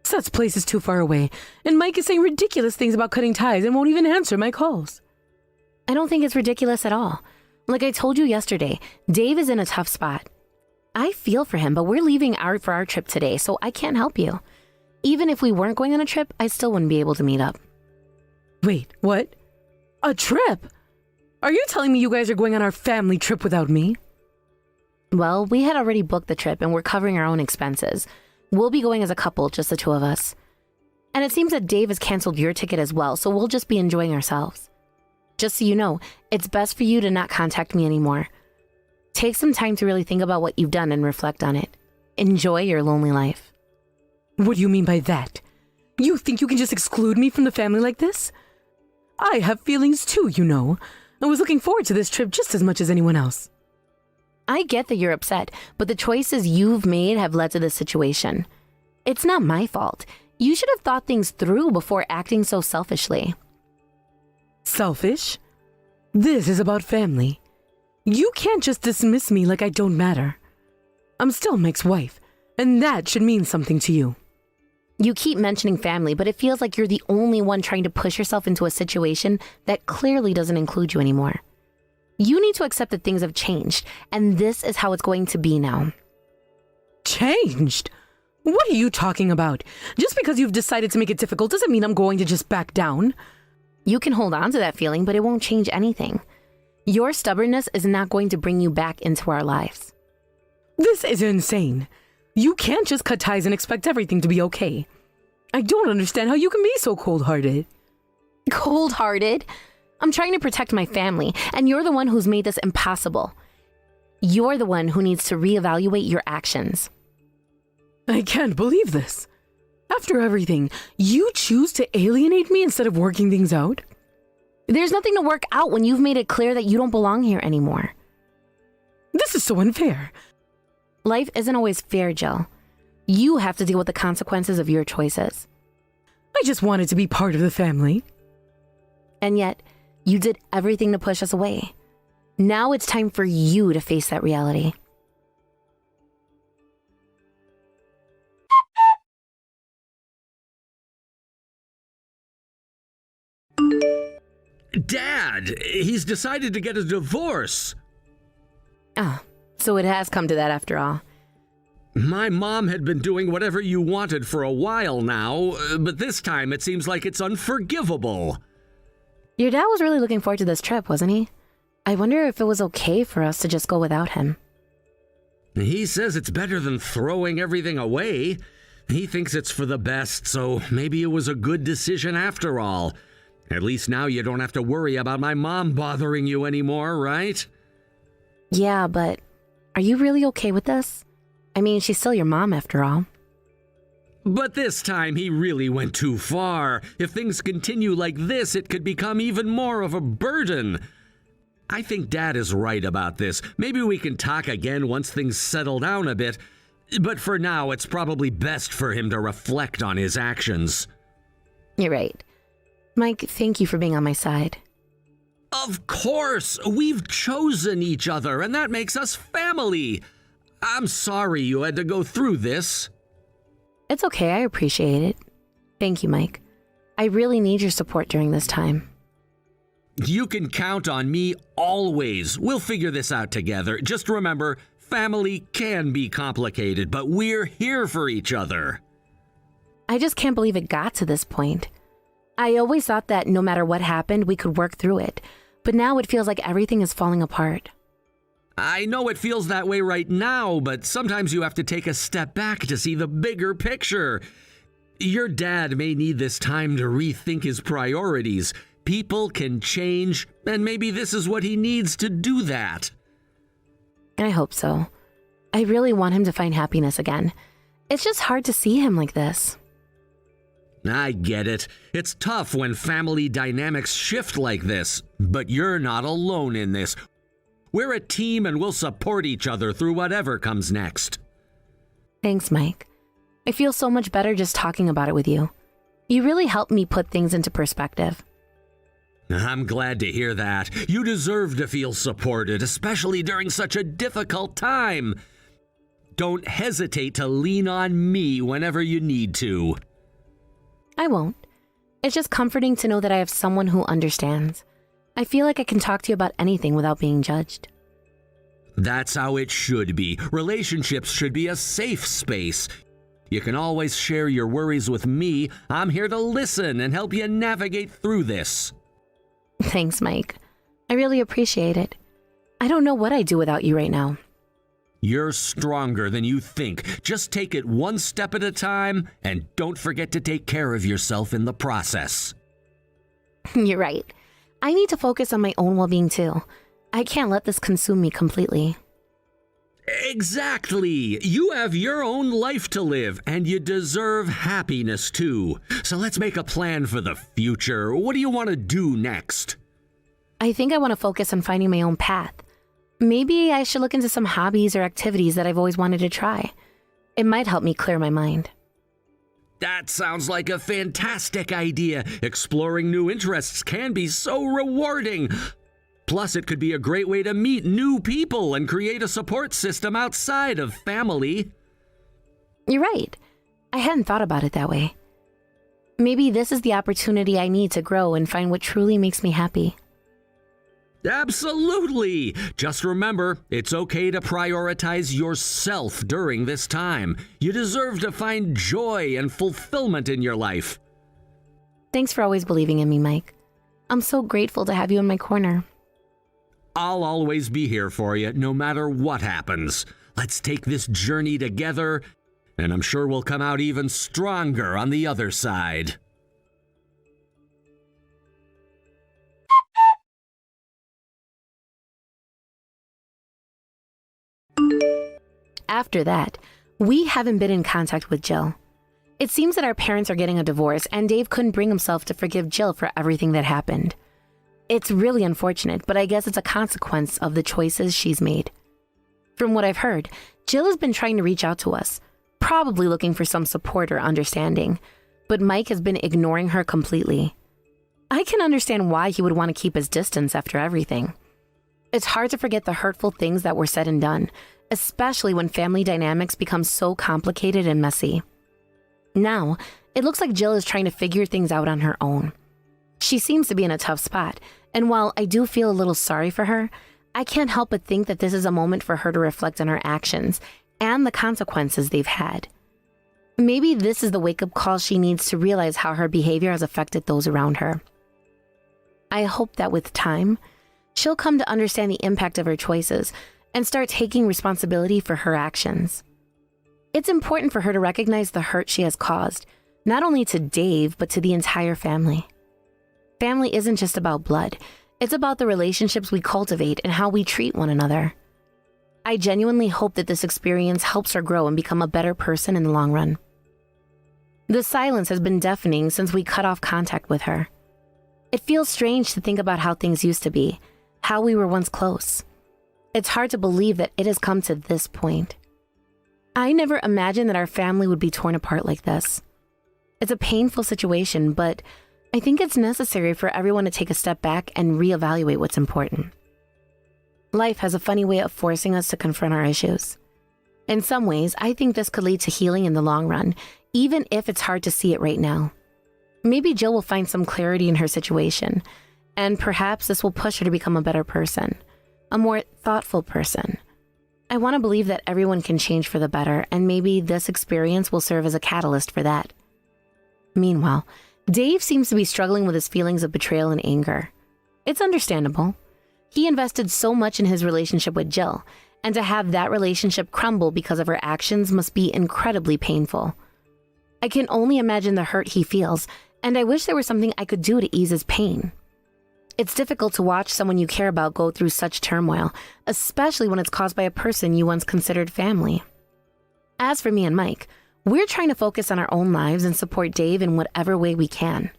Seth's place is too far away, and Mike is saying ridiculous things about cutting ties and won't even answer my calls. I don't think it's ridiculous at all. Like I told you yesterday, Dave is in a tough spot. I feel for him, but we're leaving for our trip today, so I can't help you. Even if we weren't going on a trip, I still wouldn't be able to meet up. Wait, what? A trip? Are you telling me you guys are going on our family trip without me? Well, we had already booked the trip and we're covering our own expenses. We'll be going as a couple, just the two of us. And it seems that Dave has canceled your ticket as well, so we'll just be enjoying ourselves. Just so you know, it's best for you to not contact me anymore. Take some time to really think about what you've done and reflect on it. Enjoy your lonely life. What do you mean by that? You think you can just exclude me from the family like this? I have feelings too, you know. I was looking forward to this trip just as much as anyone else. I get that you're upset, but the choices you've made have led to this situation. It's not my fault. You should have thought things through before acting so selfishly. Selfish? This is about family. You can't just dismiss me like I don't matter. I'm still Mike's wife, and that should mean something to you. You keep mentioning family, but it feels like you're the only one trying to push yourself into a situation that clearly doesn't include you anymore. You need to accept that things have changed, and this is how it's going to be now. Changed? What are you talking about? Just because you've decided to make it difficult doesn't mean I'm going to just back down. You can hold on to that feeling, but it won't change anything. Your stubbornness is not going to bring you back into our lives. This is insane. You can't just cut ties and expect everything to be okay. I don't understand how you can be so cold-hearted. Cold-hearted? I'm trying to protect my family, and you're the one who's made this impossible. You're the one who needs to reevaluate your actions. I can't believe this. After everything, you choose to alienate me instead of working things out? There's nothing to work out when you've made it clear that you don't belong here anymore. This is so unfair. Life isn't always fair, Jill. You have to deal with the consequences of your choices. I just wanted to be part of the family. And yet, you did everything to push us away. Now it's time for you to face that reality. Dad, he's decided to get a divorce. Ah, so it has come to that after all. My mom had been doing whatever you wanted for a while now, but this time it seems like it's unforgivable. Your dad was really looking forward to this trip, wasn't he? I wonder if it was okay for us to just go without him. He says it's better than throwing everything away. He thinks it's for the best, so maybe it was a good decision after all. At least now you don't have to worry about my mom bothering you anymore, right? Yeah, but are you really okay with this? I mean, she's still your mom after all. But this time he really went too far. If things continue like this, it could become even more of a burden. I think Dad is right about this. Maybe we can talk again once things settle down a bit. But for now, it's probably best for him to reflect on his actions. You're right. Mike, thank you for being on my side. Of course! We've chosen each other, and that makes us family. I'm sorry you had to go through this. It's okay, I appreciate it. Thank you, Mike. I really need your support during this time. You can count on me always. We'll figure this out together. Just remember, family can be complicated, but we're here for each other. I just can't believe it got to this point. I always thought that no matter what happened, we could work through it, but now it feels like everything is falling apart. I know it feels that way right now, but sometimes you have to take a step back to see the bigger picture. Your dad may need this time to rethink his priorities. People can change, and maybe this is what he needs to do that. I hope so. I really want him to find happiness again. It's just hard to see him like this. I get it. It's tough when family dynamics shift like this, but you're not alone in this. We're a team and we'll support each other through whatever comes next. Thanks, Mike. I feel so much better just talking about it with you. You really helped me put things into perspective. I'm glad to hear that. You deserve to feel supported, especially during such a difficult time. Don't hesitate to lean on me whenever you need to. I won't. It's just comforting to know that I have someone who understands. I feel like I can talk to you about anything without being judged. That's how it should be. Relationships should be a safe space. You can always share your worries with me. I'm here to listen and help you navigate through this. Thanks, Mike. I really appreciate it. I don't know what I'd do without you right now. You're stronger than you think. Just take it one step at a time, and don't forget to take care of yourself in the process. You're right. I need to focus on my own well-being too. I can't let this consume me completely. Exactly! You have your own life to live, and you deserve happiness too. So let's make a plan for the future. What do you want to do next? I think I want to focus on finding my own path. Maybe I should look into some hobbies or activities that I've always wanted to try. It might help me clear my mind. That sounds like a fantastic idea. Exploring new interests can be so rewarding. Plus, it could be a great way to meet new people and create a support system outside of family. You're right. I hadn't thought about it that way. Maybe this is the opportunity I need to grow and find what truly makes me happy. Absolutely! Just remember, it's okay to prioritize yourself during this time. You deserve to find joy and fulfillment in your life. Thanks for always believing in me, Mike. I'm so grateful to have you in my corner. I'll always be here for you, no matter what happens. Let's take this journey together, and I'm sure we'll come out even stronger on the other side. After that, We haven't been in contact with Jill. It seems that our parents are getting a divorce, and Dave couldn't bring himself to forgive Jill for everything that happened. It's really unfortunate, but I guess it's a consequence of the choices she's made. From what I've heard, Jill has been trying to reach out to us, probably looking for some support or understanding, but Mike has been ignoring her completely. I can understand why he would want to keep his distance after everything. It's hard to forget the hurtful things that were said and done, especially when family dynamics become so complicated and messy. Now, it looks like Jill is trying to figure things out on her own. She seems to be in a tough spot, and while I do feel a little sorry for her, I can't help but think that this is a moment for her to reflect on her actions and the consequences they've had. Maybe this is the wake-up call she needs to realize how her behavior has affected those around her. I hope that with time, she'll come to understand the impact of her choices and start taking responsibility for her actions. It's important for her to recognize the hurt she has caused, not only to Dave, but to the entire family. Family isn't just about blood. It's about the relationships we cultivate and how we treat one another. I genuinely hope that this experience helps her grow and become a better person in the long run. The silence has been deafening since we cut off contact with her. It feels strange to think about how things used to be, how we were once close. It's hard to believe that it has come to this point. I never imagined that our family would be torn apart like this. It's a painful situation, but I think it's necessary for everyone to take a step back and reevaluate what's important. Life has a funny way of forcing us to confront our issues. In some ways, I think this could lead to healing in the long run, even if it's hard to see it right now. Maybe Jill will find some clarity in her situation, and perhaps this will push her to become a better person, a more thoughtful person. I want to believe that everyone can change for the better, and maybe this experience will serve as a catalyst for that. Meanwhile, Dave seems to be struggling with his feelings of betrayal and anger. It's understandable. He invested so much in his relationship with Jill, and to have that relationship crumble because of her actions must be incredibly painful. I can only imagine the hurt he feels, and I wish there was something I could do to ease his pain. It's difficult to watch someone you care about go through such turmoil, especially when it's caused by a person you once considered family. As for me and Mike, we're trying to focus on our own lives and support Dave in whatever way we can.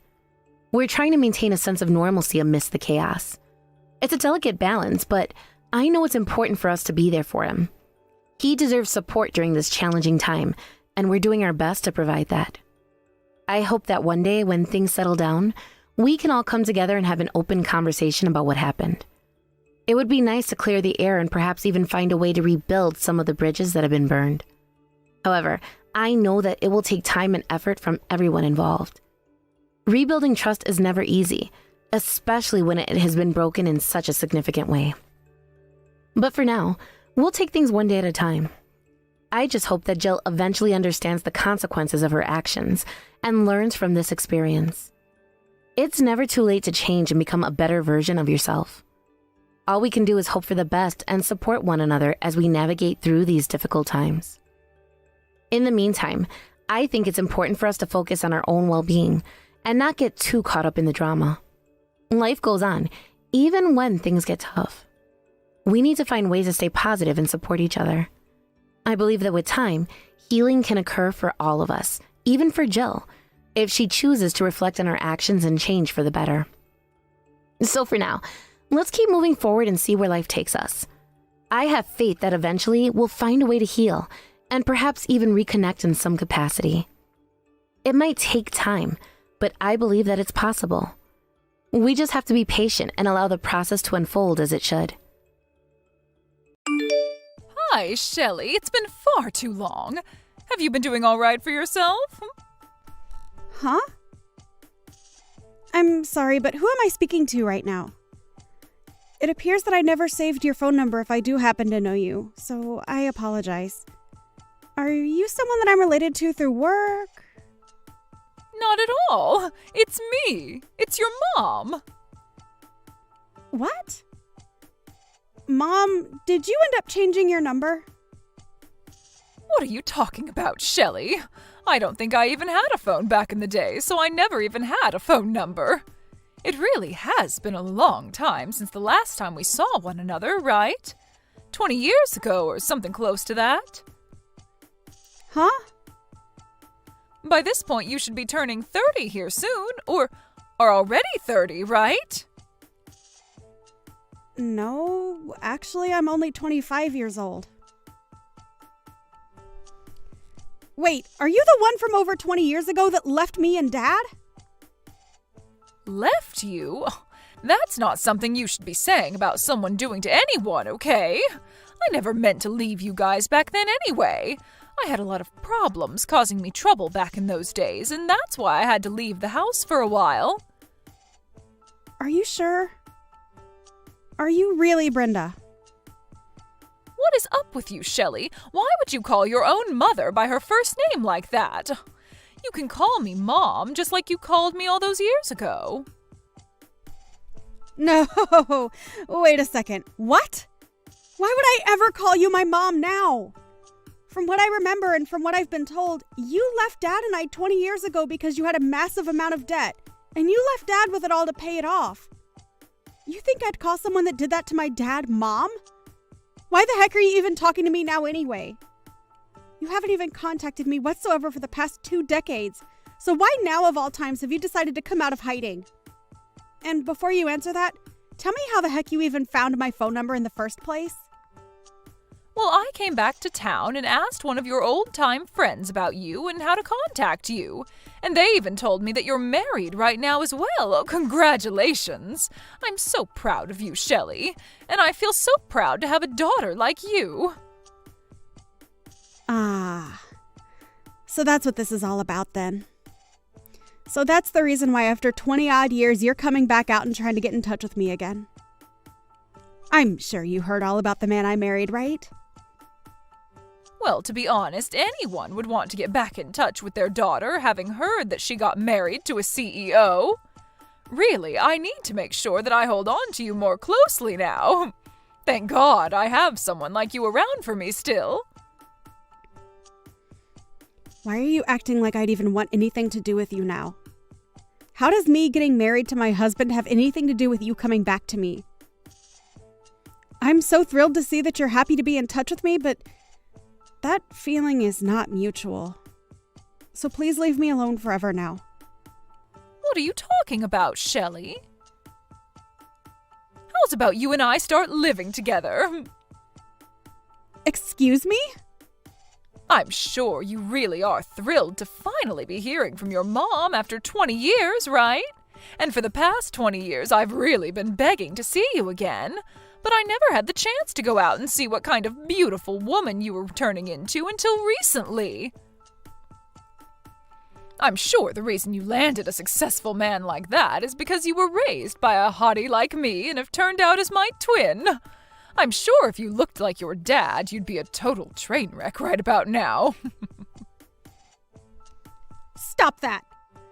We're trying to maintain a sense of normalcy amidst the chaos. It's a delicate balance, but I know it's important for us to be there for him. He deserves support during this challenging time, and we're doing our best to provide that. I hope that one day when things settle down, we can all come together and have an open conversation about what happened. It would be nice to clear the air and perhaps even find a way to rebuild some of the bridges that have been burned. However, I know that it will take time and effort from everyone involved. Rebuilding trust is never easy, especially when it has been broken in such a significant way. But for now, we'll take things one day at a time. I just hope that Jill eventually understands the consequences of her actions and learns from this experience. It's never too late to change and become a better version of yourself. All we can do is hope for the best and support one another as we navigate through these difficult times. In the meantime, I think it's important for us to focus on our own well-being and not get too caught up in the drama. Life goes on, even when things get tough. We need to find ways to stay positive and support each other. I believe that with time, healing can occur for all of us, even for Jill, if she chooses to reflect on her actions and change for the better. So for now, let's keep moving forward and see where life takes us. I have faith that eventually we'll find a way to heal and perhaps even reconnect in some capacity. It might take time, but I believe that it's possible. We just have to be patient and allow the process to unfold as it should. Hi, Shelley. It's been far too long. Have you been doing all right for yourself? Huh? I'm sorry, but who am I speaking to right now? It appears that I never saved your phone number if I do happen to know you, so I apologize. Are you someone that I'm related to through work? Not at all. It's me. It's your mom. What? Mom, did you end up changing your number? What are you talking about, Shelley? I don't think I even had a phone back in the day, so I never even had a phone number. It really has been a long time since the last time we saw one another, right? 20 years ago or something close to that. Huh? By this point, you should be turning 30 here soon, or are already 30, right? No, actually, I'm only 25 years old. Wait, are you the one from over 20 years ago that left me and Dad? Left you? That's not something you should be saying about someone doing to anyone, okay? I never meant to leave you guys back then anyway. I had a lot of problems causing me trouble back in those days, and that's why I had to leave the house for a while. Are you sure? Are you really Brenda? What is up with you, Shelley? Why would you call your own mother by her first name like that? You can call me Mom, just like you called me all those years ago. No, wait a second. What? Why would I ever call you my mom now? From what I remember and from what I've been told, you left Dad and I 20 years ago because you had a massive amount of debt, and you left Dad with it all to pay it off. You think I'd call someone that did that to my dad Mom? Why the heck are you even talking to me now anyway? You haven't even contacted me whatsoever for the past 2 decades, so why now of all times have you decided to come out of hiding? And before you answer that, tell me how the heck you even found my phone number in the first place? Well, I came back to town and asked one of your old-time friends about you and how to contact you. And they even told me that you're married right now as well. Oh, congratulations! I'm so proud of you, Shelley. And I feel so proud to have a daughter like you. Ah. So that's what this is all about then. So that's the reason why after 20-odd years you're coming back out and trying to get in touch with me again. I'm sure you heard all about the man I married, right? Well, to be honest, anyone would want to get back in touch with their daughter, having heard that she got married to a CEO. Really, I need to make sure that I hold on to you more closely now. Thank God I have someone like you around for me still. Why are you acting like I'd even want anything to do with you now? How does me getting married to my husband have anything to do with you coming back to me? I'm so thrilled to see that you're happy to be in touch with me, but that feeling is not mutual. So please leave me alone forever now. What are you talking about, Shelley? How's about you and I start living together? Excuse me? I'm sure you really are thrilled to finally be hearing from your mom after 20 years, right? And for the past 20 years, I've really been begging to see you again. But I never had the chance to go out and see what kind of beautiful woman you were turning into until recently. I'm sure the reason you landed a successful man like that is because you were raised by a hottie like me and have turned out as my twin. I'm sure if you looked like your dad, you'd be a total train wreck right about now. Stop that!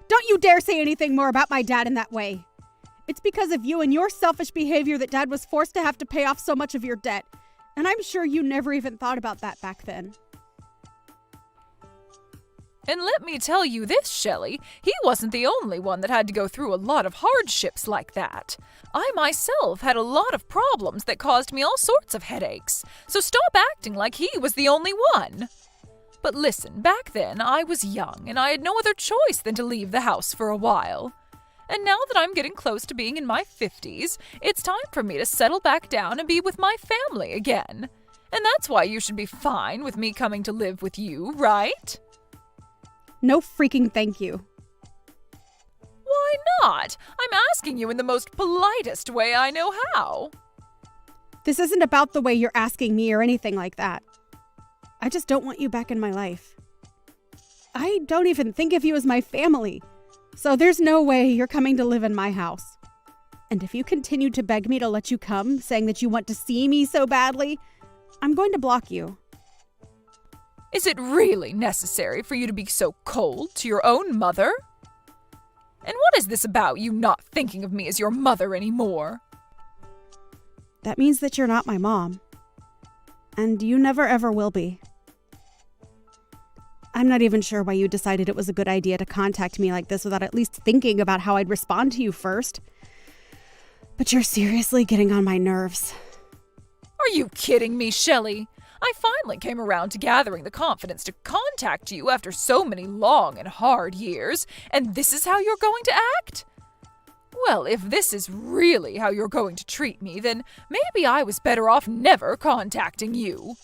Don't you dare say anything more about my dad in that way. It's because of you and your selfish behavior that Dad was forced to have to pay off so much of your debt. And I'm sure you never even thought about that back then. And let me tell you this, Shelley, he wasn't the only one that had to go through a lot of hardships like that. I myself had a lot of problems that caused me all sorts of headaches, so stop acting like he was the only one. But listen, back then I was young and I had no other choice than to leave the house for a while. And now that I'm getting close to being in my 50s, it's time for me to settle back down and be with my family again. And that's why you should be fine with me coming to live with you, right? No freaking thank you. Why not? I'm asking you in the most politest way I know how. This isn't about the way you're asking me or anything like that. I just don't want you back in my life. I don't even think of you as my family. So there's no way you're coming to live in my house. And if you continue to beg me to let you come, saying that you want to see me so badly, I'm going to block you. Is it really necessary for you to be so cold to your own mother? And what is this about you not thinking of me as your mother anymore? That means that you're not my mom. And you never ever will be. I'm not even sure why you decided it was a good idea to contact me like this without at least thinking about how I'd respond to you first. But you're seriously getting on my nerves. Are you kidding me, Shelley? I finally came around to gathering the confidence to contact you after so many long and hard years, and this is how you're going to act? Well, if this is really how you're going to treat me, then maybe I was better off never contacting you.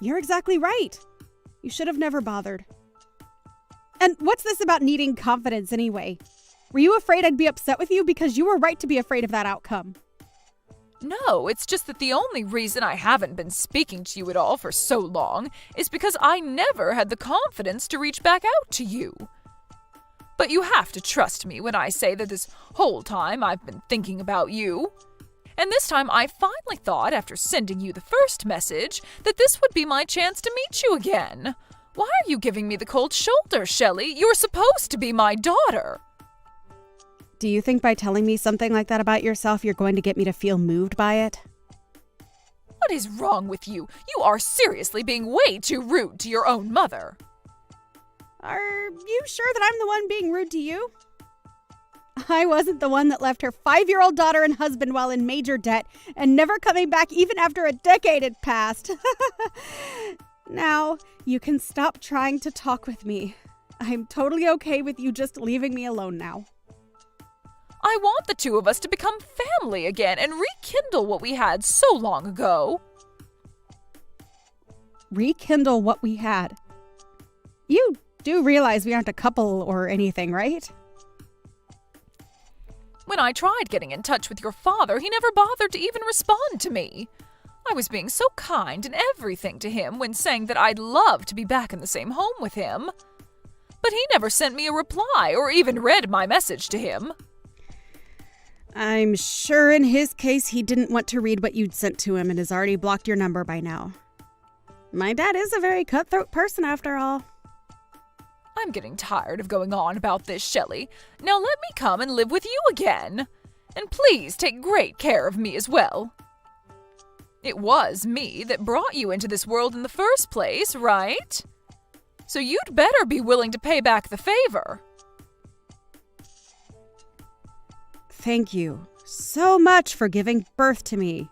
You're exactly right. You should have never bothered. And what's this about needing confidence anyway? Were you afraid I'd be upset with you? Because you were right to be afraid of that outcome. No, it's just that the only reason I haven't been speaking to you at all for so long is because I never had the confidence to reach back out to you. But you have to trust me when I say that this whole time I've been thinking about you. And this time I finally thought, after sending you the first message, that this would be my chance to meet you again. Why are you giving me the cold shoulder, Shelley? You're supposed to be my daughter. Do you think by telling me something like that about yourself, you're going to get me to feel moved by it? What is wrong with you? You are seriously being way too rude to your own mother. Are you sure that I'm the one being rude to you? I wasn't the one that left her 5-year-old daughter and husband while in major debt and never coming back even after a decade had passed. Now, you can stop trying to talk with me. I'm totally okay with you just leaving me alone now. I want the two of us to become family again and rekindle what we had so long ago. Rekindle what we had? You do realize we aren't a couple or anything, right? When I tried getting in touch with your father, he never bothered to even respond to me. I was being so kind and everything to him when saying that I'd love to be back in the same home with him. But he never sent me a reply or even read my message to him. I'm sure in his case he didn't want to read what you'd sent to him and has already blocked your number by now. My dad is a very cutthroat person after all. I'm getting tired of going on about this, Shelley. Now let me come and live with you again. And please take great care of me as well. It was me that brought you into this world in the first place, right? So you'd better be willing to pay back the favor. Thank you so much for giving birth to me.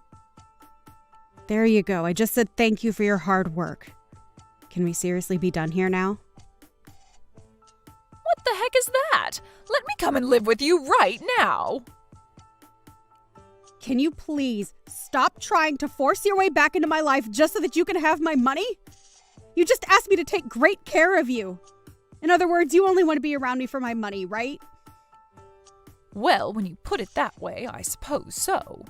There you go. I just said thank you for your hard work. Can we seriously be done here now? What the heck is that? Let me come and live with you right now. Can you please stop trying to force your way back into my life just so that you can have my money? You just asked me to take great care of you. In other words, you only want to be around me for my money, right? Well, when you put it that way, I suppose so.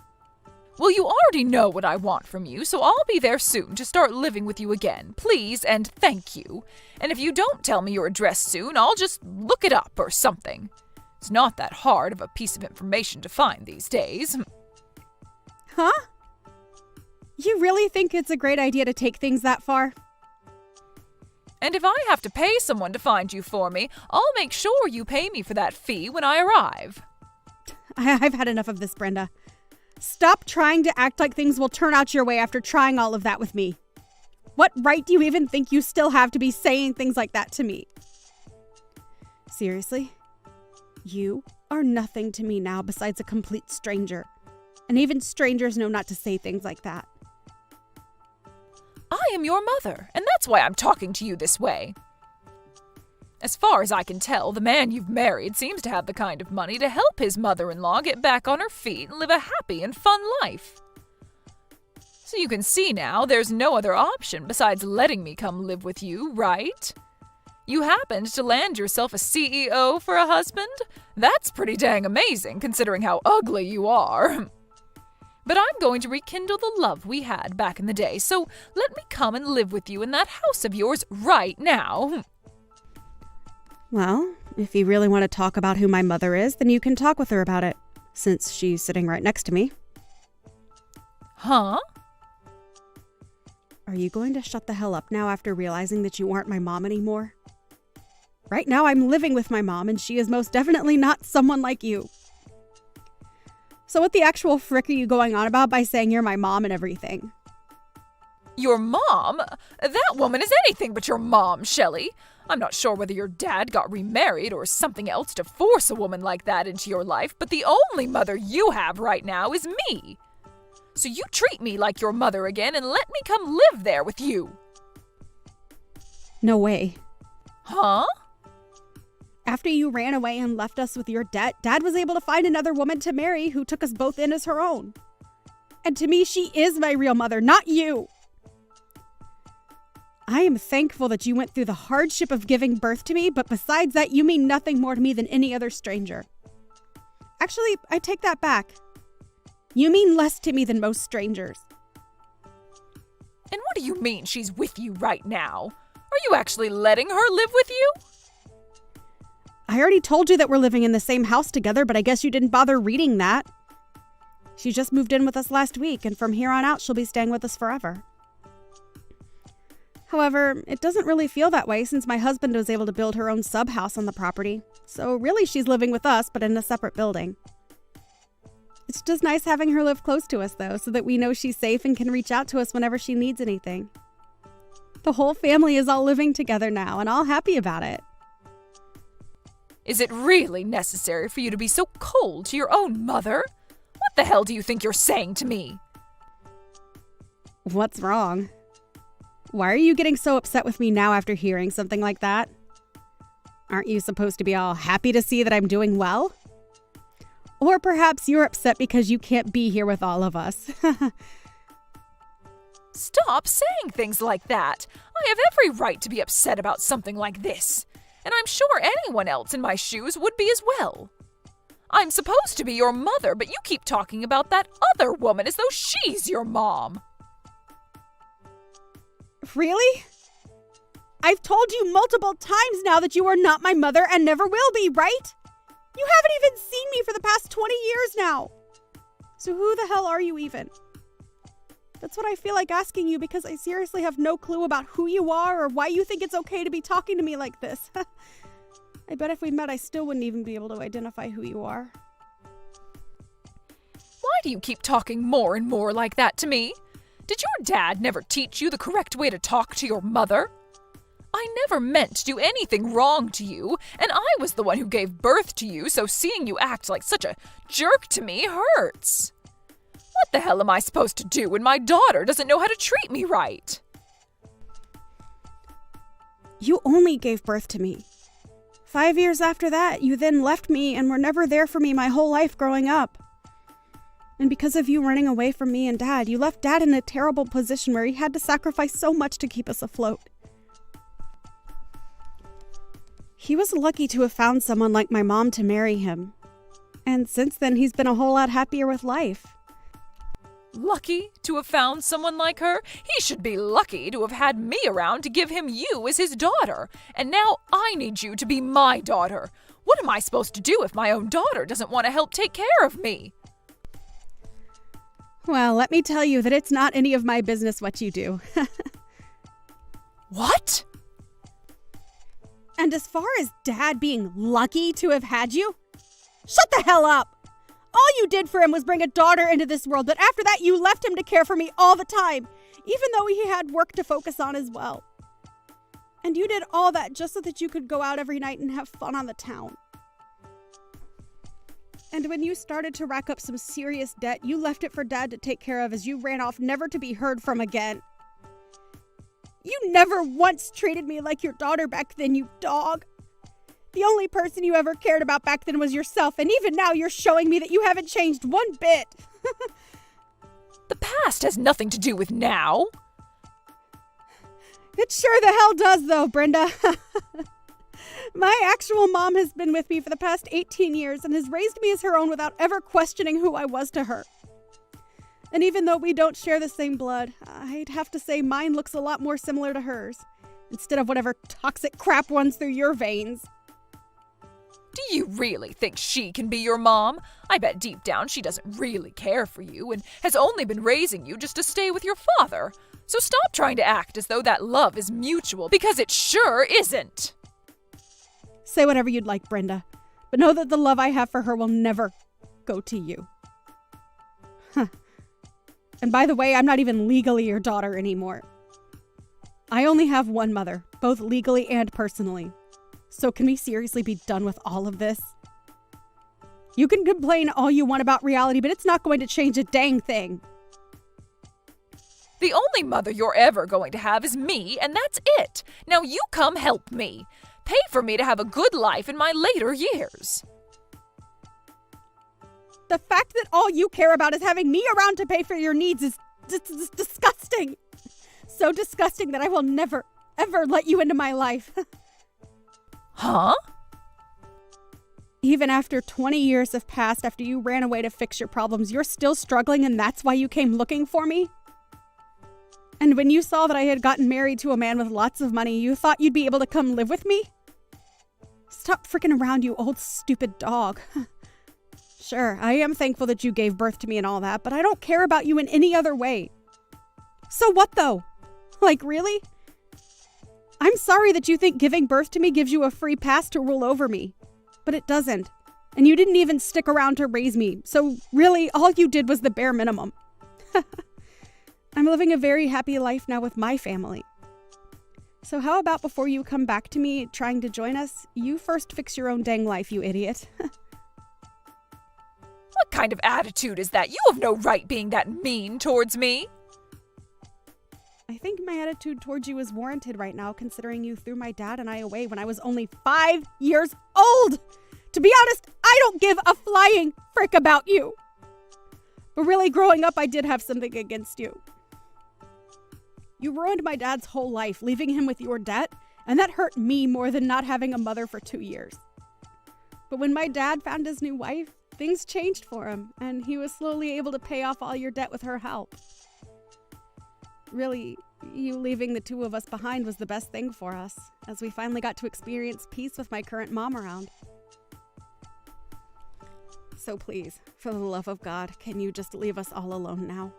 Well, you already know what I want from you, so I'll be there soon to start living with you again, please and thank you. And if you don't tell me your address soon, I'll just look it up or something. It's not that hard of a piece of information to find these days. Huh? You really think it's a great idea to take things that far? And if I have to pay someone to find you for me, I'll make sure you pay me for that fee when I arrive. I've had enough of this, Brenda. Stop trying to act like things will turn out your way after trying all of that with me. What right do you even think you still have to be saying things like that to me? Seriously? You are nothing to me now besides a complete stranger. And even strangers know not to say things like that. I am your mother, and that's why I'm talking to you this way. As far as I can tell, the man you've married seems to have the kind of money to help his mother-in-law get back on her feet and live a happy and fun life. So you can see now there's no other option besides letting me come live with you, right? You happened to land yourself a CEO for a husband? That's pretty dang amazing, considering how ugly you are. But I'm going to rekindle the love we had back in the day, so let me come and live with you in that house of yours right now. Well, if you really want to talk about who my mother is, then you can talk with her about it, since she's sitting right next to me. Huh? Are you going to shut the hell up now after realizing that you aren't my mom anymore? Right now, I'm living with my mom, and she is most definitely not someone like you. So what the actual frick are you going on about by saying you're my mom and everything? Your mom? That woman is anything but your mom, Shelley. I'm not sure whether your dad got remarried or something else to force a woman like that into your life, but the only mother you have right now is me. So you treat me like your mother again and let me come live there with you. No way. Huh? After you ran away and left us with your debt, Dad was able to find another woman to marry who took us both in as her own. And to me, she is my real mother, not you. I am thankful that you went through the hardship of giving birth to me, but besides that, you mean nothing more to me than any other stranger. Actually, I take that back. You mean less to me than most strangers. And what do you mean she's with you right now? Are you actually letting her live with you? I already told you that we're living in the same house together, but I guess you didn't bother reading that. She just moved in with us last week, and from here on out, she'll be staying with us forever. However, it doesn't really feel that way since my husband was able to build her own sub-house on the property. So really, she's living with us, but in a separate building. It's just nice having her live close to us, though, so that we know she's safe and can reach out to us whenever she needs anything. The whole family is all living together now, and all happy about it. Is it really necessary for you to be so cold to your own mother? What the hell do you think you're saying to me? What's wrong? Why are you getting so upset with me now after hearing something like that? Aren't you supposed to be all happy to see that I'm doing well? Or perhaps you're upset because you can't be here with all of us. Stop saying things like that. I have every right to be upset about something like this. And I'm sure anyone else in my shoes would be as well. I'm supposed to be your mother, but you keep talking about that other woman as though she's your mom. Really? I've told you multiple times now that you are not my mother and never will be, right? You haven't even seen me for the past 20 years now. So who the hell are you even? That's what I feel like asking you because I seriously have no clue about who you are or why you think it's okay to be talking to me like this. I bet if we met, I still wouldn't even be able to identify who you are. Why do you keep talking more and more like that to me? Did your dad never teach you the correct way to talk to your mother? I never meant to do anything wrong to you, and I was the one who gave birth to you, so seeing you act like such a jerk to me hurts. What the hell am I supposed to do when my daughter doesn't know how to treat me right? You only gave birth to me. 5 years after that, you then left me and were never there for me my whole life growing up. And because of you running away from me and Dad, you left Dad in a terrible position where he had to sacrifice so much to keep us afloat. He was lucky to have found someone like my mom to marry him. And since then, he's been a whole lot happier with life. Lucky to have found someone like her? He should be lucky to have had me around to give him you as his daughter. And now I need you to be my daughter. What am I supposed to do if my own daughter doesn't want to help take care of me? Well, let me tell you that it's not any of my business what you do. What? And as far as Dad being lucky to have had you, shut the hell up! All you did for him was bring a daughter into this world, but after that you left him to care for me all the time, even though he had work to focus on as well. And you did all that just so that you could go out every night and have fun on the town. And when you started to rack up some serious debt, you left it for Dad to take care of as you ran off, never to be heard from again. You never once treated me like your daughter back then, you dog. The only person you ever cared about back then was yourself, and even now you're showing me that you haven't changed one bit. The past has nothing to do with now. It sure the hell does, though, Brenda. My actual mom has been with me for the past 18 years and has raised me as her own without ever questioning who I was to her. And even though we don't share the same blood, I'd have to say mine looks a lot more similar to hers, instead of whatever toxic crap runs through your veins. Do you really think she can be your mom? I bet deep down she doesn't really care for you and has only been raising you just to stay with your father. So stop trying to act as though that love is mutual, because it sure isn't. Say whatever you'd like, Brenda, but know that the love I have for her will never go to you. Huh. And by the way, I'm not even legally your daughter anymore. I only have one mother, both legally and personally. So can we seriously be done with all of this? You can complain all you want about reality, but it's not going to change a dang thing. The only mother you're ever going to have is me, and that's it. Now you come help me. Pay for me to have a good life in my later years. The fact that all you care about is having me around to pay for your needs is disgusting. So disgusting that I will never, ever let you into my life. Huh? Even after 20 years have passed after you ran away to fix your problems, you're still struggling and that's why you came looking for me? And when you saw that I had gotten married to a man with lots of money, you thought you'd be able to come live with me? Stop freaking around, you old stupid dog. Sure, I am thankful that you gave birth to me and all that, but I don't care about you in any other way. So what though? Like, really? I'm sorry that you think giving birth to me gives you a free pass to rule over me. But it doesn't. And you didn't even stick around to raise me. So really, all you did was the bare minimum. I'm living a very happy life now with my family. So how about before you come back to me trying to join us, you first fix your own dang life, you idiot. What kind of attitude is that? You have no right being that mean towards me. I think my attitude towards you is warranted right now, considering you threw my dad and I away when I was only 5 years old. To be honest, I don't give a flying frick about you. But really, growing up, I did have something against you. You ruined my dad's whole life, leaving him with your debt, and that hurt me more than not having a mother for 2 years. But when my dad found his new wife, things changed for him, and he was slowly able to pay off all your debt with her help. Really, you leaving the two of us behind was the best thing for us, as we finally got to experience peace with my current mom around. So please, for the love of God, can you just leave us all alone now?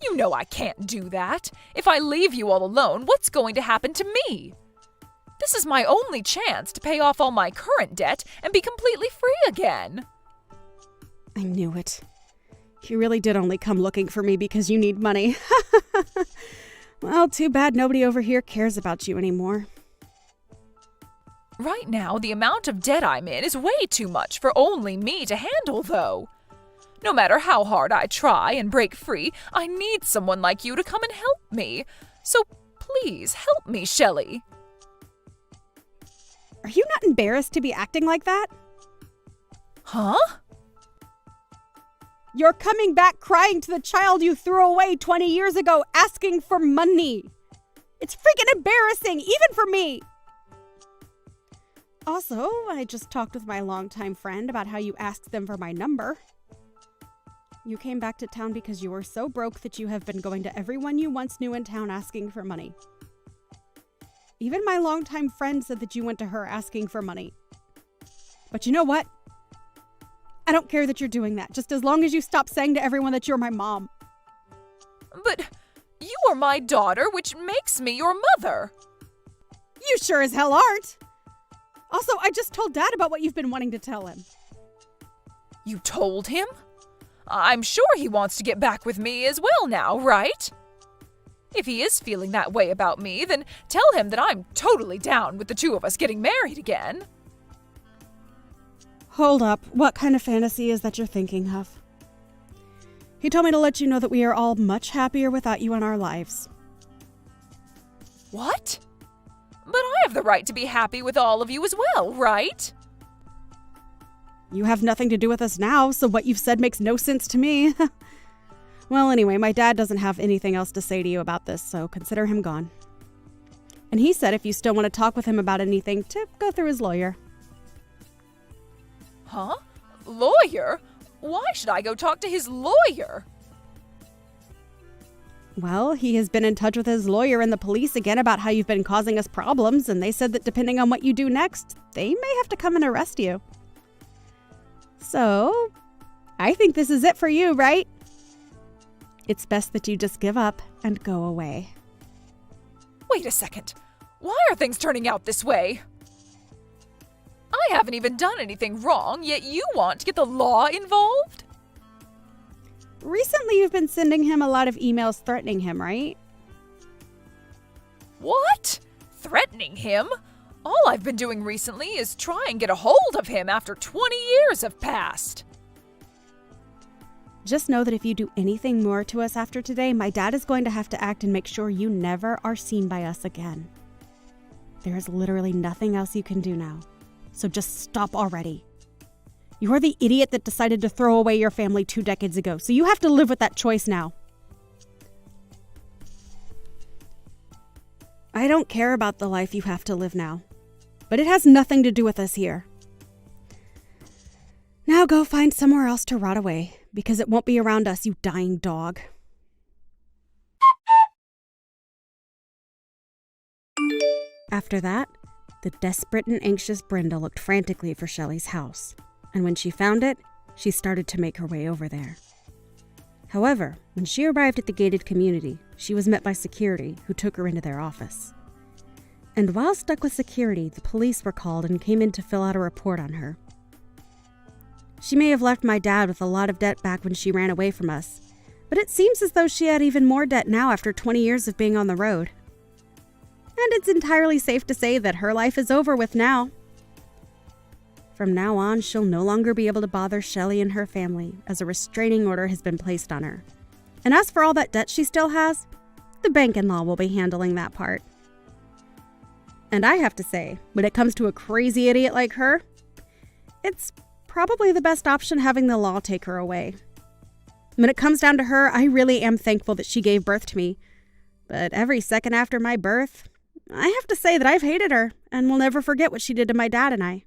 You know I can't do that. If I leave you all alone, what's going to happen to me? This is my only chance to pay off all my current debt and be completely free again. I knew it. You really did only come looking for me because you need money. Well, too bad nobody over here cares about you anymore. Right now, the amount of debt I'm in is way too much for only me to handle, though. No matter how hard I try and break free, I need someone like you to come and help me. So please help me, Shelley. Are you not embarrassed to be acting like that? Huh? You're coming back crying to the child you threw away 20 years ago, asking for money. It's freaking embarrassing, even for me. Also, I just talked with my longtime friend about how you asked them for my number. You came back to town because you were so broke that you have been going to everyone you once knew in town asking for money. Even my longtime friend said that you went to her asking for money. But you know what? I don't care that you're doing that, just as long as you stop saying to everyone that you're my mom. But you are my daughter, which makes me your mother. You sure as hell aren't. Also, I just told Dad about what you've been wanting to tell him. You told him? I'm sure he wants to get back with me as well now, right? If he is feeling that way about me, then tell him that I'm totally down with the two of us getting married again. Hold up, what kind of fantasy is that you're thinking of? He told me to let you know that we are all much happier without you in our lives. What? But I have the right to be happy with all of you as well, right? You have nothing to do with us now, so what you've said makes no sense to me. Well, anyway, my dad doesn't have anything else to say to you about this, so consider him gone. And he said if you still want to talk with him about anything, to go through his lawyer. Huh? Lawyer? Why should I go talk to his lawyer? Well, he has been in touch with his lawyer and the police again about how you've been causing us problems, and they said that depending on what you do next, they may have to come and arrest you. So, I think this is it for you, right? It's best that you just give up and go away. Wait a second. Why are things turning out this way? I haven't even done anything wrong, yet you want to get the law involved? Recently, you've been sending him a lot of emails threatening him, right? What? Threatening him? All I've been doing recently is try and get a hold of him after 20 years have passed. Just know that if you do anything more to us after today, my dad is going to have to act and make sure you never are seen by us again. There is literally nothing else you can do now, so just stop already. You're the idiot that decided to throw away your family 2 decades ago, so you have to live with that choice now. I don't care about the life you have to live now, but it has nothing to do with us here. Now go find somewhere else to rot away, because it won't be around us, you dying dog. After that, the desperate and anxious Brenda looked frantically for Shelley's house, and when she found it, she started to make her way over there. However, when she arrived at the gated community, she was met by security, who took her into their office. And while stuck with security, the police were called and came in to fill out a report on her. She may have left my dad with a lot of debt back when she ran away from us, but it seems as though she had even more debt now after 20 years of being on the road. And it's entirely safe to say that her life is over with now. From now on, she'll no longer be able to bother Shelley and her family, as a restraining order has been placed on her. And as for all that debt she still has, the bank-in-law will be handling that part. And I have to say, when it comes to a crazy idiot like her, it's probably the best option having the law take her away. When it comes down to her, I really am thankful that she gave birth to me. But every second after my birth, I have to say that I've hated her and will never forget what she did to my dad and I.